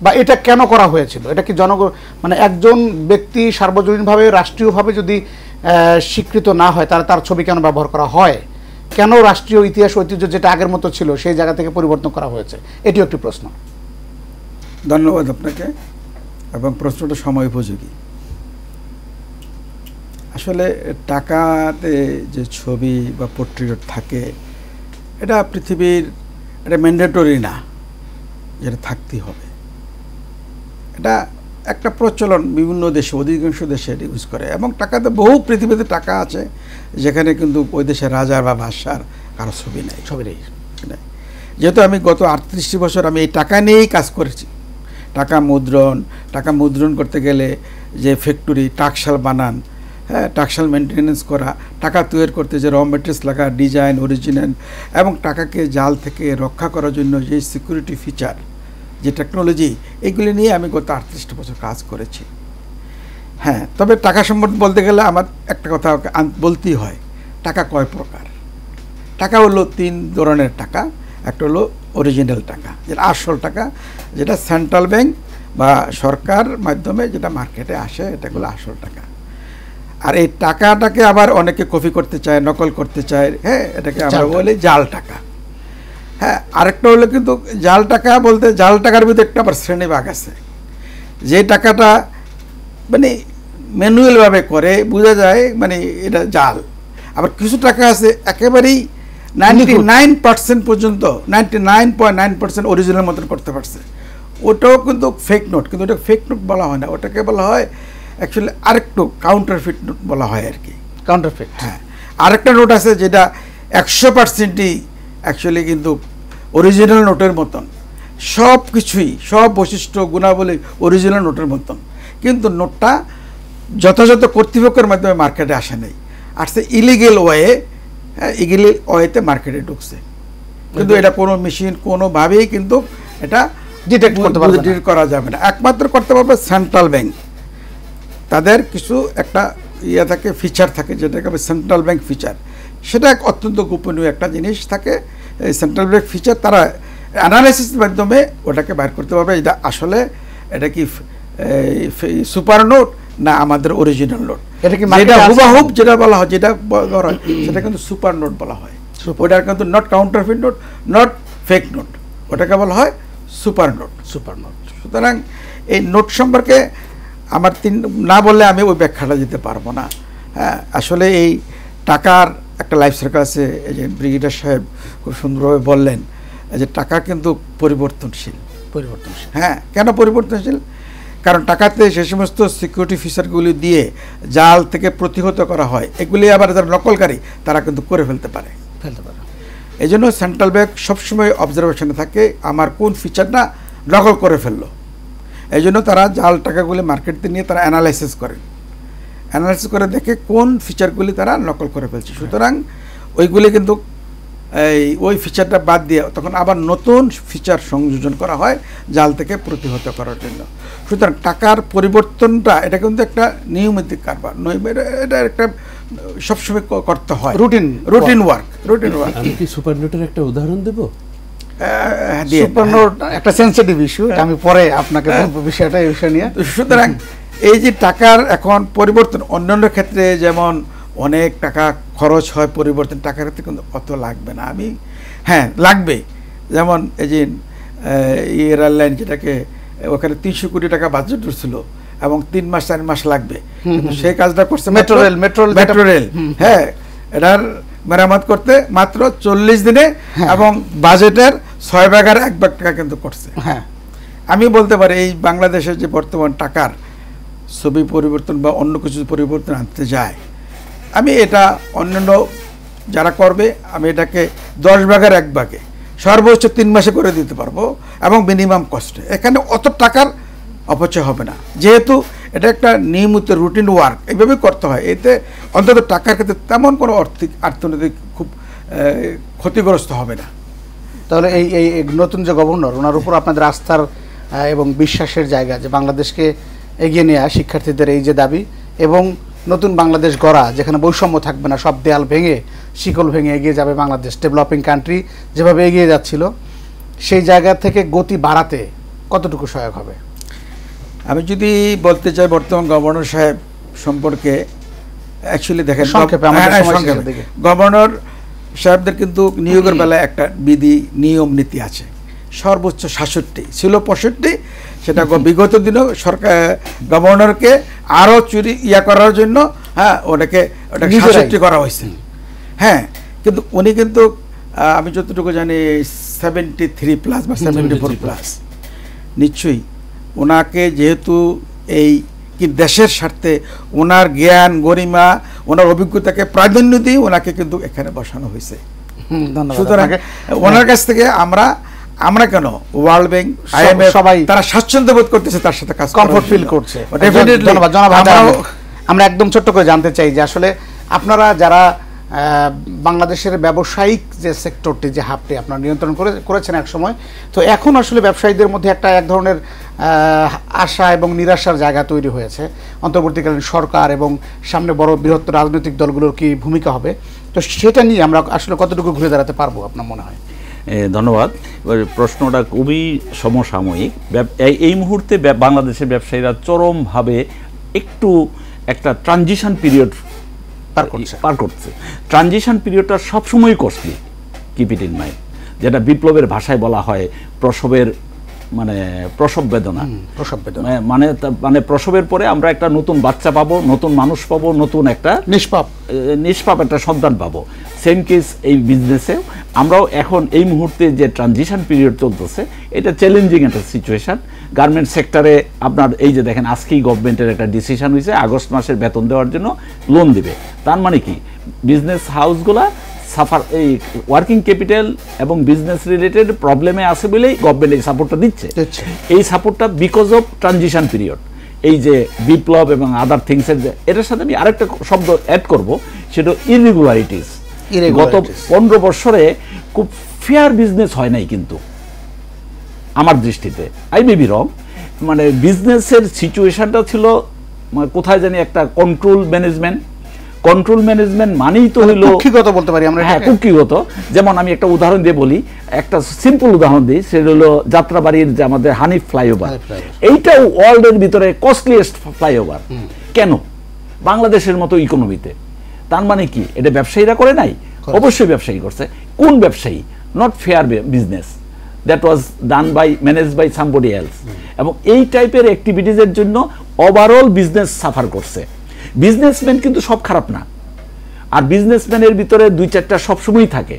বা এটা কেন করা হয়েছিল? এটা কি মানে একজন ব্যক্তি সার্বজনীনভাবে, রাষ্ট্রীয়ভাবে যদি স্বীকৃত না হয় তার ছবি কেন ব্যবহার করা হয়? কেন রাষ্ট্রীয় ইতিহাস ঐতিহ্য যেটা আগের মতো ছিল সেই জায়গা থেকে পরিবর্তন করা হয়েছে? এটিও একটি প্রশ্ন। ধন্যবাদ আপনাকে, এবং প্রশ্নটা সময় উপযোগী। আসলে টাকাতে যে ছবি বা পোর্ট্রেট থাকে এটা পৃথিবীর, এটা ম্যান্ডেটরি না, যেটা থাকতেই হবে। এটা একটা প্রচলন বিভিন্ন দেশে, অধিকাংশ দেশে এটা ইউজ করে। এবং টাকাতে বহু পৃথিবীতে টাকা আছে যেখানে কিন্তু ওই দেশের রাজার বা বাদশার কারো ছবি নেই, ছবি নেই। যেহেতু আমি গত 38 বছর আমি এই টাকা নিয়েই কাজ করেছি, টাকা মুদ্রণ করতে গেলে যে ফ্যাক্টরি, টাকশাল বানান, হ্যাঁ, টাকশাল মেনটেনেন্স করা, টাকা তৈরি করতে যে র মেটেরিয়ালস লাগা, ডিজাইন, অরিজিনাল, এবং টাকাকে জাল থেকে রক্ষা করার জন্য যে সিকিউরিটি ফিচার, যে টেকনোলজি, এগুলি নিয়ে আমি গত 38 বছর কাজ করেছি। হ্যাঁ, তবে টাকা সম্বন্ধে বলতে গেলে আমার একটা কথা বলতেই হয়, টাকা কয় প্রকার। টাকা হলো 3 ধরনের টাকা। একটা হলো অরিজিনাল টাকা, যেটা আসল টাকা, যেটা সেন্ট্রাল ব্যাংক বা সরকার মাধ্যমে যেটা মার্কেটে আসে, এটা হলো আসল টাকা। আর এই টাকাটাকে আবার অনেকে কপি করতে চায়, নকল করতে চায়, হ্যাঁ, এটাকে আমরা বলি জাল টাকা। হ্যাঁ, আরেকটা হলো কিন্তু জাল টাকা বলতে জাল টাকার ভিতরে একটা আবার শ্রেণীভাগ আছে, যে টাকাটা মানে ম্যানুয়ালভাবে করে বোঝা যায় মানে এটা জাল। আবার কিছু টাকা আছে একেবারেই 99% পর্যন্ত 99.9% অরিজিনাল মতন করতে পারছে, ওটাও কিন্তু ফেক নোট। কিন্তু ওটা ফেক নোট বলা হয় না, ওটাকে বলা হয় অ্যাকচুয়ালি আরেকটু কাউন্টারফিট নোট বলা হয় আর কি। কাউন্টারফিট। হ্যাঁ, আরেকটা নোট আছে যেটা 100%ই অ্যাকচুয়ালি কিন্তু অরিজিনাল নোটের মতন, সব কিছুই, সব বৈশিষ্ট্য গুণাবলী অরিজিনাল নোটের মতন, কিন্তু নোটটা যথাযথ কর্তৃপক্ষের মাধ্যমে মার্কেটে আসে নাই, আসছে ইলিগেল ওয়েতে মার্কেটে ঢুকছে। কিন্তু এটা কোনো মেশিন কোনোভাবেই কিন্তু এটা ডিটেক্ট করা যাবে না। একমাত্র করতে পারবে সেন্ট্রাল ব্যাংক। তাদের কিছু একটা থাকে, ফিচার থাকে, যেটাকে সেন্ট্রাল ব্যাংক ফিচার। সেটা এক অত্যন্ত গোপনীয় একটা জিনিস থাকে, এই সেন্ট্রাল ব্যাংক ফিচার। তারা অ্যানালাইসিসের মাধ্যমে ওটাকে বাইর করতে পারবে এটা আসলে এটা কি সুপার নোট না আমাদের অরিজিনাল নোট। এটা কি হুবাহুব যেটা বলা হয়, যেটা বলা হয় সেটা কিন্তু সুপার নোট বলা হয়। ওটা কিন্তু not counterfeit note, not fake note, ওটাকে বলা হয় সুপার নোট। সুতরাং এই নোট সম্পর্কে আমার না বললে আমি ওই ব্যাখ্যাটা দিতে পারবো না। হ্যাঁ, আসলে এই টাকার একটা লাইফ সাইকেল আছে, এই যে ব্রিগেডিয়ার সাহেব খুব সুন্দরভাবে বললেন যে টাকা কিন্তু পরিবর্তনশীল। হ্যাঁ, কেন পরিবর্তনশীল? কারণ টাকাতে সে সমস্ত সিকিউরিটি ফিচারগুলি দিয়ে জাল থেকে প্রতিহত করা হয়, এগুলি আবার যারা নকলকারী তারা কিন্তু করে ফেলতে পারে। এই জন্য সেন্ট্রাল ব্যাংক সবসময় অবজারভেশনে থাকে আমার কোন ফিচারটা নকল করে ফেললো। এই জন্য তারা জাল টাকাগুলি মার্কেটে নিয়ে তারা অ্যানালাইসিস করে দেখে কোন ফিচারগুলি তারা নকল করে ফেলছে। সুতরাং ওইগুলি কিন্তু ওই ফিচারটা বাদ দিয়ে তখন আবার নতুন ফিচার সংযোজন করা হয় জাল থেকে প্রতিহত করার জন্য। সুতরাং টাকার পরিবর্তনটা এটা কিন্তু একটা নিয়মিত কারবার নয়, এটা একটা সবসময় করতে হয়, রুটিন ওয়ার্ক। আমি কি সুপার নোটের একটা উদাহরণ দেব? সুপার নোট একটা সেনসিটিভ ইস্যু, আমি পরে আপনাকে বিষয়টা এই বিষয় নিয়ে। সুতরাং এই যে টাকার এখন পরিবর্তন অন্যান্য ক্ষেত্রে যেমন অনেক টাকা খরচ হয় পরিবর্তন, টাকার ক্ষেত্রে কিন্তু অত লাগবে না। হ্যাঁ লাগবে, যেমন এই যে এয়ারলাইন যেটাকে ওখানে 300 কোটি টাকা বাজেট ছিল এবং 3 মাস 4 মাস লাগবে, কিন্তু সেই কাজটা করছে মেট্রো রেল। হ্যাঁ, এটার মেরামত করতে মাত্র 40 দিনে এবং বাজেটের 6 ভাগের 1 ভাগ টাকা কিন্তু করছে। হ্যাঁ, আমি বলতে পারি এই বাংলাদেশের যে বর্তমান টাকার ছবি পরিবর্তন বা অন্য কিছু পরিবর্তন আনতে যায়, আমি এটা অন্যান্য যারা করবে আমি এটাকে 10 ভাগের 1 ভাগে সর্বোচ্চ 3 মাসে করে দিতে পারবো এবং মিনিমাম কস্টে। এখানে অত টাকার অপচয় হবে না, যেহেতু এটা একটা নিয়মিত রুটিন ওয়ার্ক, এইভাবে করতে হয়। এতে অন্তত টাকার ক্ষেত্রে তেমন কোনো অর্থনৈতিক খুব ক্ষতিগ্রস্ত হবে না। তাহলে এই নতুন যে গভর্নর, ওনার উপর আপনাদের আস্থার এবং বিশ্বাসের জায়গা, যে বাংলাদেশকে এগিয়ে নেওয়া, শিক্ষার্থীদের এই যে দাবি এবং নতুন বাংলাদেশ গড়া যেখানে বৈষম্য থাকবে না, সব দেয়াল ভেঙে শিকল ভেঙে এগিয়ে যাবে বাংলাদেশ, ডেভেলপিং কান্ট্রি যেভাবে এগিয়ে যাচ্ছিল সেই জায়গা থেকে গতি বাড়াতে কতটুকু সহায়ক হবে? আমি যদি বলতে চাই বর্তমান গভর্নর সাহেব সম্পর্কে, অ্যাকচুয়ালি দেখেন গভর্নর সাহেবদের কিন্তু নিয়োগের বেলায় একটা বিধি নিয়ম নীতি আছে। সর্বোচ্চ 66 ছিল 65, সেটা বিগত দিনেও সরকার গভর্নরকে আরও করার জন্য ওটাকে 66 করা হয়েছে। হ্যাঁ, কিন্তু উনি কিন্তু আমি যতটুকু জানি 73+ বা 74+। নিশ্চয়ই ওনাকে যেহেতু এই কি দেশের স্বার্থে ওনার জ্ঞান গরিমা ওনার অভিজ্ঞতাকে প্রাধান্য দিয়ে ওনাকে কিন্তু এখানে বসানো হয়েছে। ধন্যবাদ সুতরাং আপনাকে। ওনার কাছ থেকে আমরা কেন ওয়ার্ল্ড ব্যাংক IMF সবাই তারা স্বাচ্ছন্দ্য বোধ করতেছে তার সাথে কাজ কমফোর্ট ফিল করছে। ডেফিনেটলি ধন্যবাদ জনাব হায়দার আহমেদ। আমরা একদম ছোট্ট করে জানতে চাই যে আসলে আপনারা যারা বাংলাদেশের ব্যবসায়িক যে সেক্টরটি যে হাবটি আপনারা নিয়ন্ত্রণ করেছেন এক সময়, তো এখন আসলে ব্যবসায়ীদের মধ্যে এক ধরনের আশা এবং নিরাশার জায়গা তৈরি হয়েছে। অন্তর্বর্তীকালীন সরকার এবং সামনে বড় বৃহত্তর রাজনৈতিক দলগুলোর কি ভূমিকা হবে, তো সেটা নিয়ে আমরা আসলে কতটুকু ঘুরে দাঁড়াতে পারবো আপনার মনে হয়? ধন্যবাদ। প্রশ্নটা খুবই সমসাময়িক। এই মুহূর্তে বাংলাদেশের ব্যবসায়ীরা চরমভাবে একটা ট্রানজিশন পিরিয়ড পার করছে। ট্রানজিশন পিরিয়ডটা সবসময় costly, keep it in mind. যেটা বিপ্লবের ভাষায় বলা হয় প্রসব বেদনা। মানে প্রসবের পরে আমরা একটা নতুন বাচ্চা পাবো, নতুন মানুষ পাবো, নতুন একটা নিষ্পাপ একটা সন্তান পাবো। সেম কেস এই বিজনেসে আমরাও এখন এই মুহূর্তে যে ট্রানজিশন পিরিয়ড চলতেছে, এটা চ্যালেঞ্জিং একটা সিচুয়েশন। গার্মেন্ট সেক্টরে আপনার এই যে দেখেন, আজকেই গভর্নমেন্টের একটা ডিসিশন হয়েছে আগস্ট মাসের বেতন দেওয়ার জন্য লোন দিবে। তার মানে কি, বিজনেস হাউসগুলা এই ওয়ার্কিং ক্যাপিটাল এবং বিজনেস রিলেটেড প্রবলেমে আছে বলেই গভর্নমেন্ট এই সাপোর্টটা দিচ্ছে। এই সাপোর্টটা বিকজ অফ ট্রানজিশন পিরিয়ড। এই যে বিপ্লব এবং আদার থিংসের, এটার সাথে আমি আরেকটা শব্দ অ্যাড করব, সেটা ইরেগুলারিটিস। গত 15 বছরে খুব ফেয়ার বিজনেস হয় নাই কিন্তু আমার দৃষ্টিতে। I may be wrong. মানে বিজনেসের সিচুয়েশনটা ছিল কোথায় জানি একটা কন্ট্রোল ম্যানেজমেন্ট মানেই তো হলো কুক্ষিগত বলতে পারি আমরা। হ্যাঁ, কুক্ষিগত। যেমন আমি একটা উদাহরণ দিয়ে বলি, একটা সিম্পল উদাহরণ দিই, সেটা হলো যাত্রাবাড়ির যে আমাদের হানিফ ফ্লাইওভার। এইটাও ওয়ার্ল্ডের ভিতরে কস্টলিয়েস্ট ফ্লাইওভার। কেন? বাংলাদেশের মতো ইকোনমিতে। তার মানে কি, এটা ব্যবসায়ীরা করে নাই? অবশ্যই ব্যবসায়ী করছে। কোন ব্যবসায়ী? Not fair business, that was done by manage by somebody else. এবং এই টাইপের অ্যাক্টিভিটিজের জন্য ওভারঅল বিজনেস সাফার করছে। বিজনেসম্যান কিন্তু সব খারাপ না, আর বিজনেসম্যানের ভিতরে 2-4টা সবসময়ই থাকে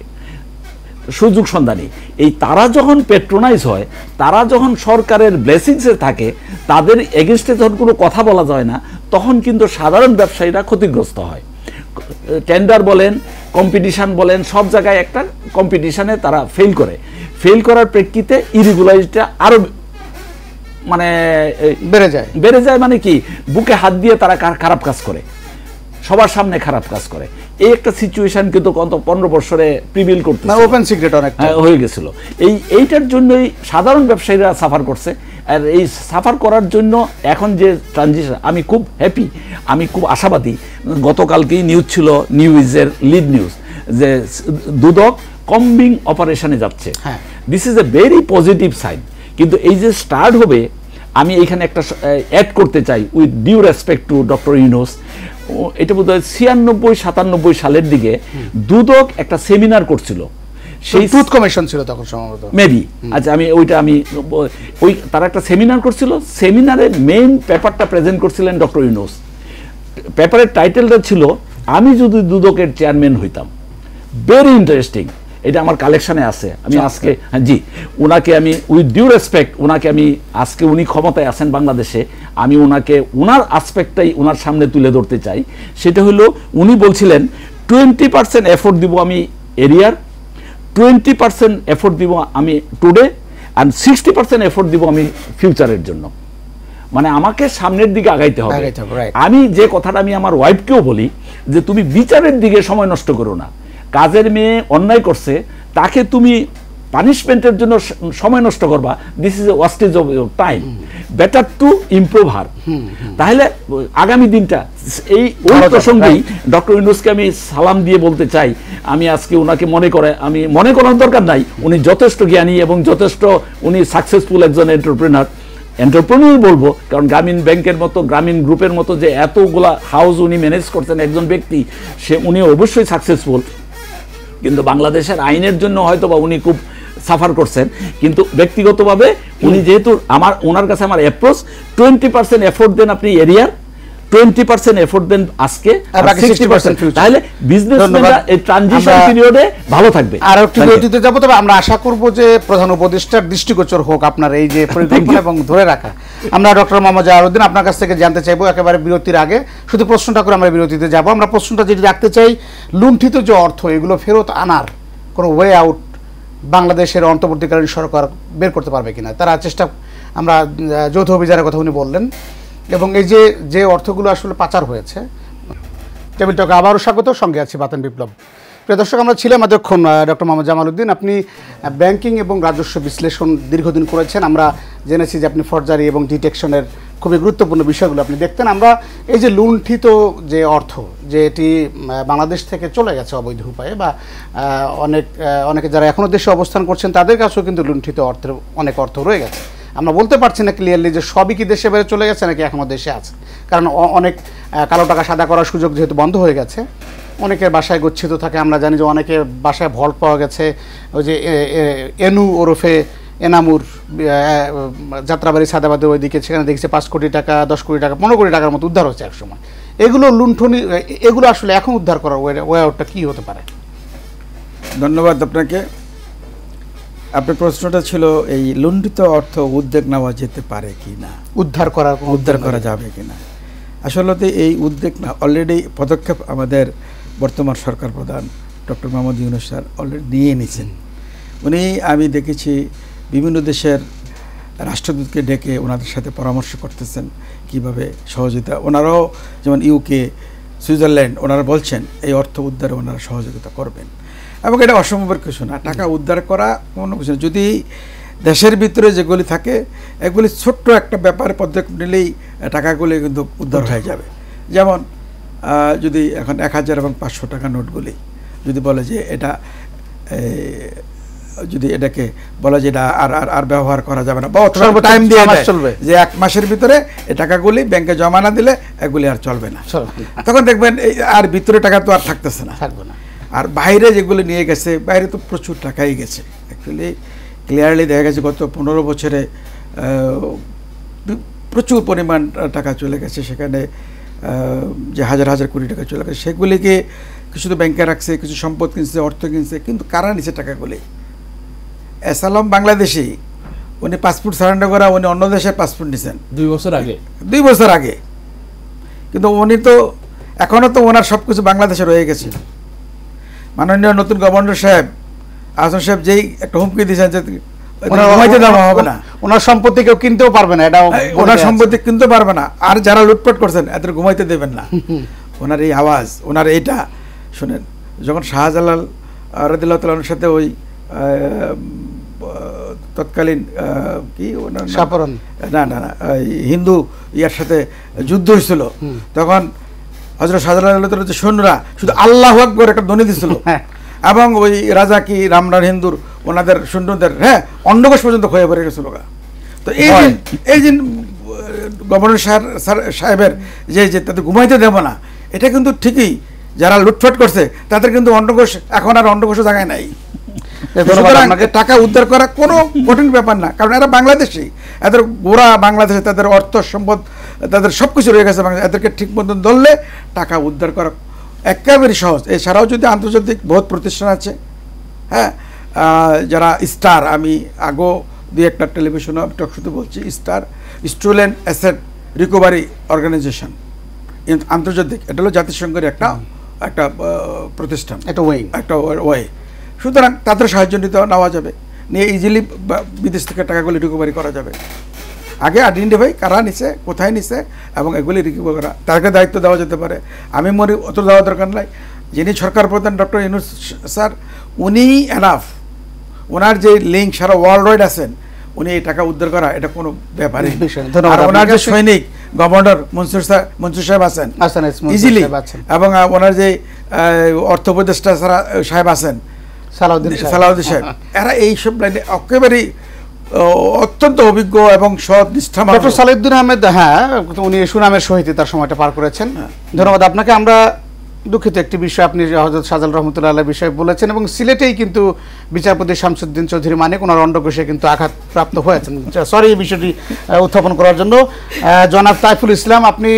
সুযোগ সন্ধানী। এই তারা যখন পেট্রোনাইজ হয়, তারা যখন সরকারের ব্লেসিংসে থাকে, তাদের এগেনস্টে যখন কোনো কথা বলা যায় না, তখন কিন্তু সাধারণ ব্যবসায়ীরা ক্ষতিগ্রস্ত হয়। টেন্ডার বলেন, কম্পিটিশন বলেন, সব জায়গায় একটা কম্পিটিশনে তারা ফেল করার প্রেক্ষিতে ইরেগুলারিটিটা আরো বেড়ে যায়। মানে কি, বুকে হাত দিয়ে তারা খারাপ কাজ করে, সবার সামনে খারাপ কাজ করে। এই একটা সিচুয়েশন কিন্তু গত 15 বছরে প্রিভিল করতে ওপেন সিক্রেট অনেক হয়ে গেছিল। এইটার জন্যই সাধারণ ব্যবসায়ীরা সাফার করছে। আর এই সাফার করার জন্য এখন যে ট্রানজিশন, আমি খুব হ্যাপি, আমি খুব আশাবাদী। গতকালকেই নিউজ ছিল, নিউজের লিড নিউজ, যে দুদক কম্বিং অপারেশনে যাচ্ছে। This is a very positive sign. কিন্তু এই যে স্টার্ট হবে, আমি এইখানে একটা অ্যাড করতে চাই, with due respect to doctor Yunus. এটা বোধহয় 96-97 সালের দিকে দুদক একটা সেমিনার করছিল, সেই ট্রুথ কমিশন ছিল তখন সম্ভবত, মেবি। আচ্ছা, তারা একটা সেমিনার করছিল। সেমিনারে মেইন পেপারটা প্রেজেন্ট করছিলেন ডক্টর ইউনূস। পেপারের টাইটেলটা ছিল, আমি যদি দুদকের চেয়ারম্যান হইতাম। Very interesting. এটা আমার কালেকশনে আছে। আমি আজকে উনাকে আমি উইথ ডিউ রেসপেক্ট, আজকে উনি ক্ষমতায় আছেন বাংলাদেশে, আমি উনার আসপেক্টটাই উনার সামনে তুলে ধরতে চাই। সেটা হলো, উনি বলছিলেন 20% এফোর্ট দিব আমি এরিয়ার, 20% এফোর্ট দিব আমি টুডে, অ্যান্ড 60% এফোর্ট দিব আমি ফিউচারের জন্য। মানে আমাকে সামনের দিকে আগাইতে হবে। আমি যে কথাটা আমি আমার ওয়াইফকেও বলি, যে তুমি বিচারের দিকে সময় নষ্ট করো না। কাজের মেয়ে অন্যায় করছে, তাকে তুমি পানিশমেন্টের জন্য সময় নষ্ট করবা, this is a wastage of your time. Better to improve her. তাহলে আগামী দিনটা ওই প্রসঙ্গেই ডক্টর ইউনূসকে আমি সালাম দিয়ে বলতে চাই, আমি আজকে ওনাকে মনে করার দরকার নাই, উনি যথেষ্ট জ্ঞানী এবং যথেষ্ট উনি সাকসেসফুল একজন এন্টারপ্রেনিউর বলবো। কারণ গ্রামীণ ব্যাংকের মতো, গ্রামীণ গ্রুপের মতো যে এতগুলা হাউস উনি ম্যানেজ করছেন একজন ব্যক্তি, উনি অবশ্যই সাকসেসফুল। কিন্তু বাংলাদেশের আইনের জন্য হয়তো বা উনি খুব সাফার করছেন। কিন্তু ব্যক্তিগতভাবে উনি যেহেতু ওনার কাছে আমার অ্যাপ্রোচ, 20% এফোর্ট দেন আপনি এরিয়ার, 20% এফোর্ট দেন আজকে, আর বাকি 60% future। তাহলে বিজনেসম্যানরা এই ট্রানজিশন আমরা পিরিয়ডে ভালো থাকবে। আর একটু বিরতিতে যাবো, তবে আমরা আশা করব যে প্রধান উপদেষ্টার দৃষ্টিগোচর হোক আপনার এই যে পরিকল্পনা এবং ধরে রাখা। আমরা ডক্টর মোহাম্মদ জালালউদ্দিন আপনার কাছ থেকে জানতে চাইবো একেবারে বিরতির আগে, শুধু প্রশ্নটা করে আমরা বিরতিতে যাব। আমরা প্রশ্নটা যেটি রাখতে চাই, লুণ্ঠিত যে অর্থ এগুলো ফেরত আনার কোনো ওয়ে আউট বাংলাদেশের অন্তর্বর্তীকালীন সরকার বের করতে পারবে কিনা, তারা চেষ্টা, আমরা যৌথ অভিযানের কথা উনি বললেন, এবং এই যে অর্থগুলো আসলে পাচার হয়েছে। টেবিল টকে আবারও স্বাগত, সঙ্গে আছে বাতেন বিপ্লব। প্রিয় দর্শক, আমরা ছিলাম এতক্ষণ ডক্টর মোহাম্মদ জামালউদ্দিন, আপনি ব্যাংকিং এবং রাজস্ব বিশ্লেষণ দীর্ঘদিন করেছেন। আমরা জেনেছি যে আপনি ফরজারি এবং ডিটেকশনের খুবই গুরুত্বপূর্ণ বিষয়গুলো আপনি দেখতেন। আমরা এই যে লুণ্ঠিত যে অর্থ, যে এটি বাংলাদেশ থেকে চলে গেছে অবৈধ উপায়ে, বা অনেকে যারা এখনও দেশে অবস্থান করছেন তাদের কাছেও কিন্তু লুণ্ঠিত অর্থের অনেক অর্থ রয়ে গেছে। আমরা বলতে পারছি না ক্লিয়ারলি যে সবই কি দেশে বাইরে চলে গেছে নাকি এখনও দেশে আছে, কারণ অনেক কালো টাকা সাদা করার সুযোগ যেহেতু বন্ধ হয়ে গেছে, অনেকের বাসায় গচ্ছিত থাকে। আমরা জানি যে অনেকে বাসায় ভল্ট পাওয়া গেছে, ওই যে এনু ওরফে এনামুর যাত্রাবাড়ি সাদাবাদের ওইদিকে, সেখানে দেখছি 5 কোটি টাকা, 10 কোটি টাকা, 15 কোটি টাকার মতো উদ্ধার হচ্ছে একসময়। এগুলো লুণ্ঠনী, এগুলো আসলে এখন উদ্ধার করার ওয়ে আউটটা কী হতে পারে? ধন্যবাদ আপনাকে। আপনার প্রশ্নটা ছিল এই লুণ্ঠিত অর্থ উদ্যোগ নেওয়া যেতে পারে কি না, উদ্ধার করা যাবে কি না। আসলে এই উদ্যোগ না, অলরেডি পদক্ষেপ আমাদের বর্তমান সরকার প্রধান doctor Mohammad Yunus sir already নিয়ে নিয়েছেন। উনি, আমি দেখেছি বিভিন্ন দেশের রাষ্ট্রদূতকে ডেকে ওনাদের সাথে পরামর্শ করতেছেন কীভাবে সহযোগিতা, ওনারাও যেমন ইউকে, সুইজারল্যান্ড, ওনারা বলছেন এই অর্থ উদ্ধারে ওনারা সহযোগিতা করবেন। এবং এটা অসম্ভবের কিছু না, টাকা উদ্ধার করা কোনো কিছু না। যদি দেশের ভিতরে যেগুলি থাকে এগুলি ছোট্ট একটা ব্যাপারে পদক্ষেপ নিলেই টাকাগুলি কিন্তু উদ্ধার হয়ে যাবে। যেমন যদি এখন 1000 এবং 500 টাকা নোটগুলি যদি বলে যে এটা, যদি এটাকে বলা যে এটা আর ব্যবহার করা যাবে না, বা টাইম দিয়ে চলবে যে 1 মাসের ভিতরে এই টাকাগুলি ব্যাংকে জমা না দিলে এগুলি আর চলবে না, তখন দেখবেন আর ভিতরে টাকা তো আর থাকতেছে না, থাকবে না। আর বাইরে যেগুলো নিয়ে গেছে, বাইরে তো প্রচুর টাকাই গেছে। অ্যাকচুয়ালি ক্লিয়ারলি দেখা গেছে গত 15 বছরে প্রচুর পরিমাণ টাকা চলে গেছে। সেখানে যে হাজার হাজার কোটি টাকা চলে গেছে, সেগুলিকে কিছু তো ব্যাংকে রাখছে, কিছু সম্পদ কিনছে, অর্থ কিনছে, কিন্তু কারা নিছে টাকাগুলি? এসালাম বাংলাদেশি, উনি পাসপোর্ট সারেন্ডার করা, উনি অন্য দেশের পাসপোর্ট নিছেন 2 বছর আগে, কিন্তু উনি তো এখনও তো ওনার সব কিছু বাংলাদেশে রয়ে গেছে। মাননীয় নতুন গভর্নর সাহেব আহসান সাহেব যেই একটা হুমকি দিয়েছেন যে ঘুমাইতে দেওয়া হবে না, ওনার সম্পত্তি কেউ কিনতেও পারবে না, এটা ওনার সম্পত্তি কিনতে পারবে না, আর যারা লুটপাট করছেন এদের ঘুমাইতে দেবেন না। ওনার এই আওয়াজ, ওনার এইটা শুনেন। যখন শাহজালাল রাদিয়াল্লাহু তাআলার সাথে ওই তৎকালীন কি ওনার না হিন্দু ইয়ার সাথে যুদ্ধ হয়েছিল, তখন হযরত শাহজালাল যে সৈন্যরা শুধু আল্লাহু আকবার একটা ধ্বনি দিছিল, এবং ওই রাজা কি রামনার হিন্দুর ওনাদের সৈন্যদের অন্ডকোষ পর্যন্ত ক্ষয়ে পড়ে গেছিল। তো এই দিন গভর্নর সাহেবের যে তাদের ঘুমাইতে দেব না, এটা কিন্তু ঠিকই, যারা লুটফাট করছে তাদের কিন্তু অন্ডকোষ এখন আর অন্ডকোষ জায়গায় নাই। টাকা উদ্ধার করা কোনো কঠিন ব্যাপার না, কারণ এরা বাংলাদেশি, এদের গোড়া বাংলাদেশে, তাদের অর্থ সম্পদ, তাদের সব কিছু রয়ে গেছে বাংলাদেশে। এদেরকে ঠিক মতন ধরলে টাকা উদ্ধার করা একেবারে সহজ। এছাড়াও যদি আন্তর্জাতিক বহুত প্রতিষ্ঠান আছে, হ্যাঁ, যারা স্টার, আমি আগেও 2-1টা টেলিভিশনে টক শোতে বলছি, StAR stolen asset recovery organisation, আন্তর্জাতিক, এটা হলো জাতিসংঘের একটা প্রতিষ্ঠান, একটা ওয়ে। সুতরাং তাদের সাহায্য নেওয়া যাবে, নিয়ে ইজিলি বিদেশ থেকে টাকাগুলি রিকভারি করা যাবে। আগে আইডেন্টিফাই কারা নিছে, কোথায় নিছে, এবং এগুলি রিকভার করা, তাকে দায়িত্ব দেওয়া যেতে পারে। আমি মনে অত দেওয়া দরকার নাই। যিনি সরকার প্রধান ডক্টর ইউনূস স্যার, উনি এনাফ, ওনার যে লিঙ্ক সারা ওয়ার্ল্ড ওয়াইড আছেন, উনি এই টাকা উদ্ধার করা এটা কোনো ব্যাপারই। আর ওনার যে সৈনিক গভর্নর মনসুর সাহেব আছেন ইজিলি, এবং ওনার যে অর্থ উপদেষ্টা সাহেব আছেন সালাউদ্দিন সাহেব, এরা এইসব লাইনে একেবারেই অত্যন্ত অভিজ্ঞ এবং সৎ নিষ্ঠা। ডক্টর সালাউদ্দিন আহমেদ, হ্যাঁ, উনি সুনামের সহিত তার সময়টা পার করেছেন। ধন্যবাদ আপনাকে। আমরা দুঃখিত একটি বিষয় আপনি হযরত শাহজালাল রহমতুল্লাহ আলাইহির বিষয়ে বলেছেন, এবং সিলেটেই কিন্তু বিচারপতি শামসুদ্দিন চৌধুরী মানিক ওনার অন্ডকোষে কিন্তু আঘাতপ্রাপ্ত হয়েছেন। সরি এই বিষয়টি উত্থাপন করার জন্য। জনাব তাইফুল ইসলাম, আপনি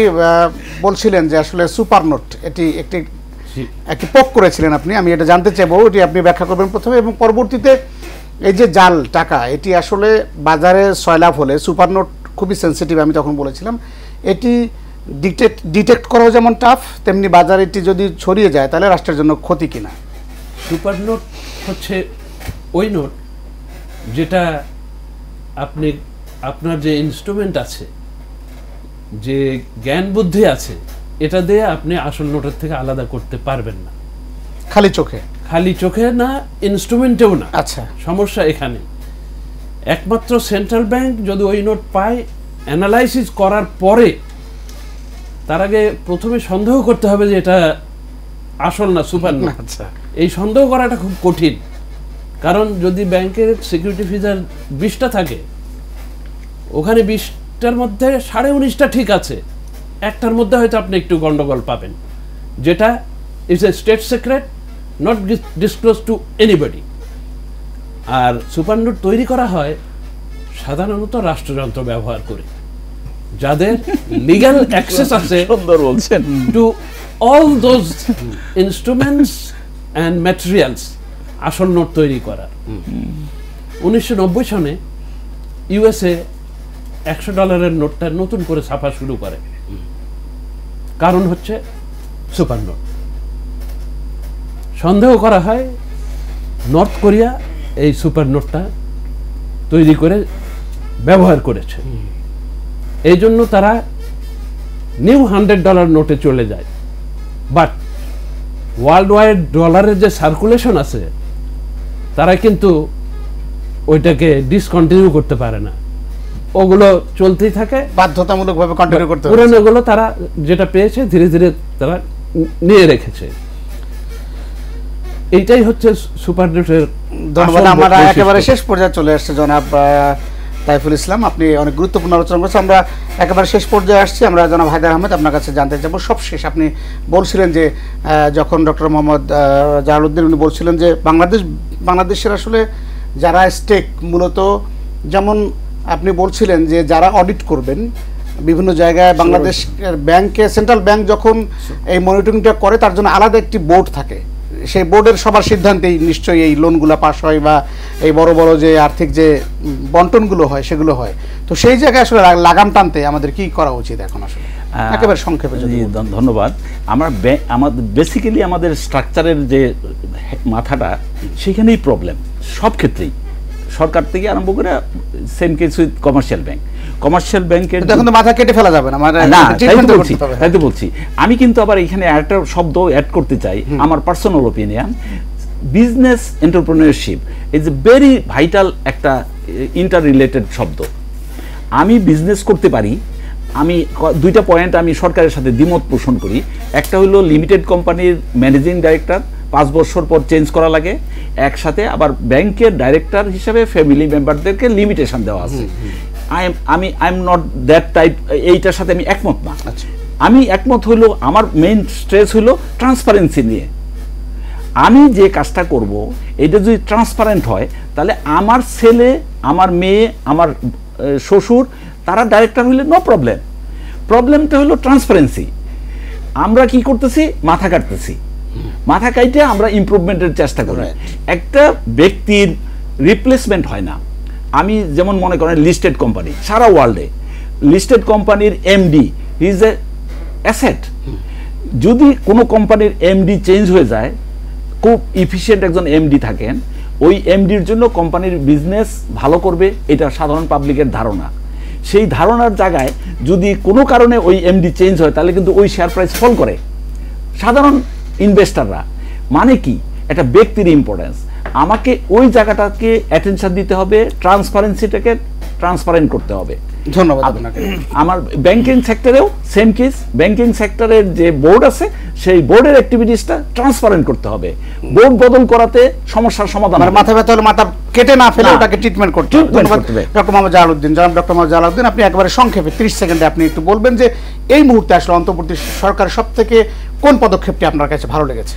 বলছিলেন যে আসলে সুপার নোট এটি একটি পক করেছিলেন আপনি, আমি এটা জানতে চাইবো, এটি আপনি ব্যাখ্যা করবেন প্রথমে, এবং পরবর্তীতে এই যে জাল টাকা এটি আসলে বাজারে সয়লাভ হলে সুপার নোট খুবই সেন্সিটিভ, আমি তখন বলেছিলাম এটি ডিটেক্ট করাও যেমন টাফ, তেমনি বাজারে এটি যদি ছড়িয়ে যায় তাহলে রাষ্ট্রের জন্য ক্ষতি কিনা। সুপার নোট হচ্ছে ওই নোট যেটা আপনি আপনার যে ইনস্ট্রুমেন্ট আছে, যে জ্ঞান বুদ্ধি আছে, এটা দিয়ে আপনি আসল নোটের থেকে আলাদা করতে পারবেন না। খালি চোখে না, ইনস্ট্রুমেন্টেও না। আচ্ছা, সমস্যা এখানে। একমাত্র সেন্ট্রাল ব্যাংক যদি ওই নোট পায়, অ্যানালাইসিস করার পরে, তার আগে প্রথমে সন্দেহ করতে হবে যে এটা আসল না সুপার নোট। আচ্ছা, এই সন্দেহ করাটা খুব কঠিন, কারণ যদি ব্যাংকের সিকিউরিটি ফিজার 20টা থাকে, ওখানে 20টার মধ্যে 19.5টা ঠিক আছে, একটার মধ্যে হয়তো আপনি একটু গন্ডগোল পাবেন, যেটা is a state secret, not disclose to anybody. আর সুপার নোট তৈরি করা হয় সাধারণত রাষ্ট্রযন্ত্র ব্যবহার করে, যাদের লিগ্যাল অ্যাক্সেস আছে সুন্দর বলছেন to all those instruments and materials আসল নোট তৈরি করার। 1990 সনে ইউএসএ $100 নোটটা নতুন করে ছাপা শুরু করে, কারণ হচ্ছে সুপার নোট। সন্দেহ করা হয় নর্থ কোরিয়া এই সুপার নোটটা তৈরি করে ব্যবহার করেছে, এই জন্য তারা নিউ $100 নোটে চলে যায়। বাট ওয়ার্ল্ড ওয়াইড ডলারের যে সার্কুলেশন আছে, তারা কিন্তু ওইটাকে ডিসকন্টিনিউ করতে পারে না, ওগুলো চলতেই থাকে, বাধ্যতামূলকভাবে কন্টিনিউ করতে হবে। পুরনোগুলো তারা যেটা পেয়েছে ধীরে ধীরে তারা নিয়ে রেখেছে। এইটাই হচ্ছে সুপার নোটের। ধন্যবাদ। আমরা একেবারে শেষ পর্যায়ে চলে আসছে জনাব তাইফুল ইসলাম, আপনি অনেক গুরুত্বপূর্ণ আলোচনা করছেন। আমরা একেবারে শেষ পর্যায়ে আসছি। আমরা জনাব হায়দার আহমেদ, আপনার কাছে জানতে চাইব সবশেষ, আপনি বলছিলেন যে যখন ডক্টর মোহাম্মদ জালালউদ্দিন উনি বলছিলেন যে বাংলাদেশের আসলে যারা স্টেক মূলত, যেমন আপনি বলছিলেন যে যারা অডিট করবেন বিভিন্ন জায়গায়, বাংলাদেশ ব্যাংকে সেন্ট্রাল ব্যাংক যখন এই মনিটরিংটা করে তার জন্য আলাদা একটি বোর্ড থাকে, সেই বোর্ডের সবার সিদ্ধান্তেই নিশ্চয়ই এই লোনগুলো পাস হয় বা এই বড় বড় যে আর্থিক যে বন্টনগুলো হয় সেগুলো হয়। তো সেই জায়গায় আসলে লাগাম টানতে আমাদের কি করা উচিত এখন আসলে একেবারে সংক্ষেপে? ধন্যবাদ। আমাদের বেসিক্যালি আমাদের স্ট্রাকচারের যে মাথাটা, সেখানেই প্রবলেম সব ক্ষেত্রেই, সরকার থেকে আরম্ভ করে same case with commercial bank. Commercial ব্যাংকের এখন তো মাথা কেটে ফেলা যাবে না, তাই তো বলছি। আমি কিন্তু আবার এখানে একটা শব্দ অ্যাড করতে চাই, আমার personal opinion. Business entrepreneurship is a very vital একটা ইন্টার রিলেটেড শব্দ। আমি বিজনেস করতে পারি, আমি দুইটা পয়েন্ট আমি সরকারের সাথে দ্বিমত পোষণ করি। একটা হলো লিমিটেড কোম্পানির ম্যানেজিং ডাইরেক্টর 5 বছর পর চেঞ্জ করা লাগে, একসাথে আবার ব্যাংকের ডাইরেক্টর হিসেবে ফ্যামিলি মেম্বারদেরকে লিমিটেশন দেওয়া আছে। I am not that type, এইটার সাথে আমি একমত না। আমি একমত হইলো, আমার মেইন স্ট্রেস হইলো ট্রান্সপারেন্সি নিয়ে। আমি যে কাজটা করব এটা যদি ট্রান্সপারেন্ট হয়, তাহলে আমার ছেলে, আমার মেয়ে, আমার শ্বশুর তারা ডাইরেক্টর হইলে নো প্রবলেম। প্রবলেমটা হলো ট্রান্সপারেন্সি। আমরা কি করতেছি? মাথা কাটতেছি। মাথা কাইটে আমরা ইমপ্রুভমেন্টের চেষ্টা করি। একটা ব্যক্তির রিপ্লেসমেন্ট হয় না। আমি যেমন মনে করেন লিস্টেড কোম্পানি, সারা ওয়ার্ল্ডে লিস্টেড কোম্পানির এমডি ইজ এ অ্যাসেট। যদি কোনো কোম্পানির এমডি চেঞ্জ হয়ে যায়, খুব ইফিশিয়েন্ট একজন এমডি থাকেন, ওই এমডির জন্য কোম্পানির বিজনেস ভালো করবে, এটা সাধারণ পাবলিকের ধারণা। সেই ধারণার জায়গায় যদি কোনো কারণে ওই এমডি চেঞ্জ হয়, তাহলে কিন্তু ওই শেয়ার প্রাইস ফল করে সাধারণ ইনভেস্টাররা। মানে কি? একটা ব্যক্তির ইম্পর্টেন্স। আমাকে ওই জায়গাটাকে অ্যাটেনশন দিতে হবে, ট্রান্সপারেন্সিটাকে ট্রান্সপারেন্ট করতে হবে। ধন্যবাদ আপনাকে। আমার ব্যাংকিং সেক্টরেও সেম কেস, ব্যাংকিং সেক্টরের যে বোর্ড আছে সেই বোর্ডের অ্যাক্টিভিটিসটা ট্রান্সপারেন্ট করতে হবে। বোর্ড বদল করাতে সমস্যার সমাধান মানে মাথা ব্যথা হলে মাথা কেটে না ফেলে না, ওটাকে ট্রিটমেন্ট করতে হবে। ট্রিটমেন্ট ধন্যবাদ করতে হবে। Doctor Mohammad Jalaluddin. জনাব ডক্টর মোহাম্মদ জালালউদ্দিন, আপনি একেবারে সংক্ষেপে 30 সেকেন্ডে আপনি একটু বলবেন যে এই মুহূর্তে আসলে অন্তর্বর্তী সরকারের সব থেকে কোন পদক্ষেপটি আপনার কাছে ভালো লেগেছে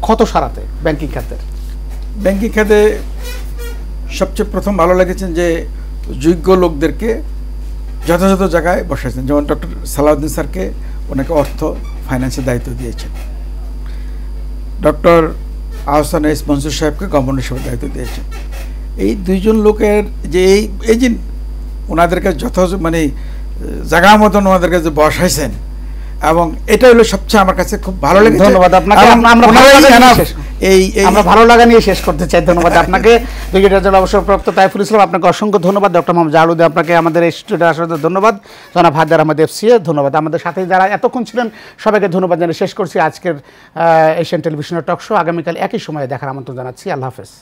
ক্ষত সারাতে ব্যাংকিং খাতের? ব্যাংকিং খাতে সবচেয়ে প্রথম ভালো লেগেছেন যে যোগ্য লোকদেরকে যথাযথ জায়গায় বসাইছেন। যেমন ডক্টর সালাউদ্দিন স্যারকে ওনাকে অর্থ ফাইন্যান্সের দায়িত্ব দিয়েছেন, ডক্টর আহসান এস মনসুর সাহেবকে গভর্নর হিসেবে দায়িত্ব দিয়েছেন। এই দুইজন লোকের যে এই যে ওনাদেরকে যথাযথ মানে জায়গা মতন ওনাদেরকে যে বসাইছেন, এবং এটা হলো সবচেয়ে আমার কাছে খুব ভালো লেগেছে। ধন্যবাদ আপনাকে। আমরা ভালো লাগা নিয়ে শেষ করতে চাই। ধন্যবাদ আপনাকে। ব্রিগেডিয়ার জেনারেল অবসরপ্রাপ্ত তাইফুল ইসলাম, আপনাকে অসংখ্য ধন্যবাদ। ডক্টর মোহাম্মদ জালালউদ্দিন, আপনাকে আমাদের এই স্টুডিওতে আসার জন্য ধন্যবাদ। জনাব হায়দার আহমেদ FCA, ধন্যবাদ। আমাদের সাথে যারা এতক্ষণ ছিলেন সবাইকে ধন্যবাদ জানিয়ে শেষ করছি আজকের এশিয়ান টেলিভিশনের টক শো। আগামীকাল একই সময়ে দেখার আমন্ত্রণ জানাচ্ছি। আল্লাহ হাফেজ।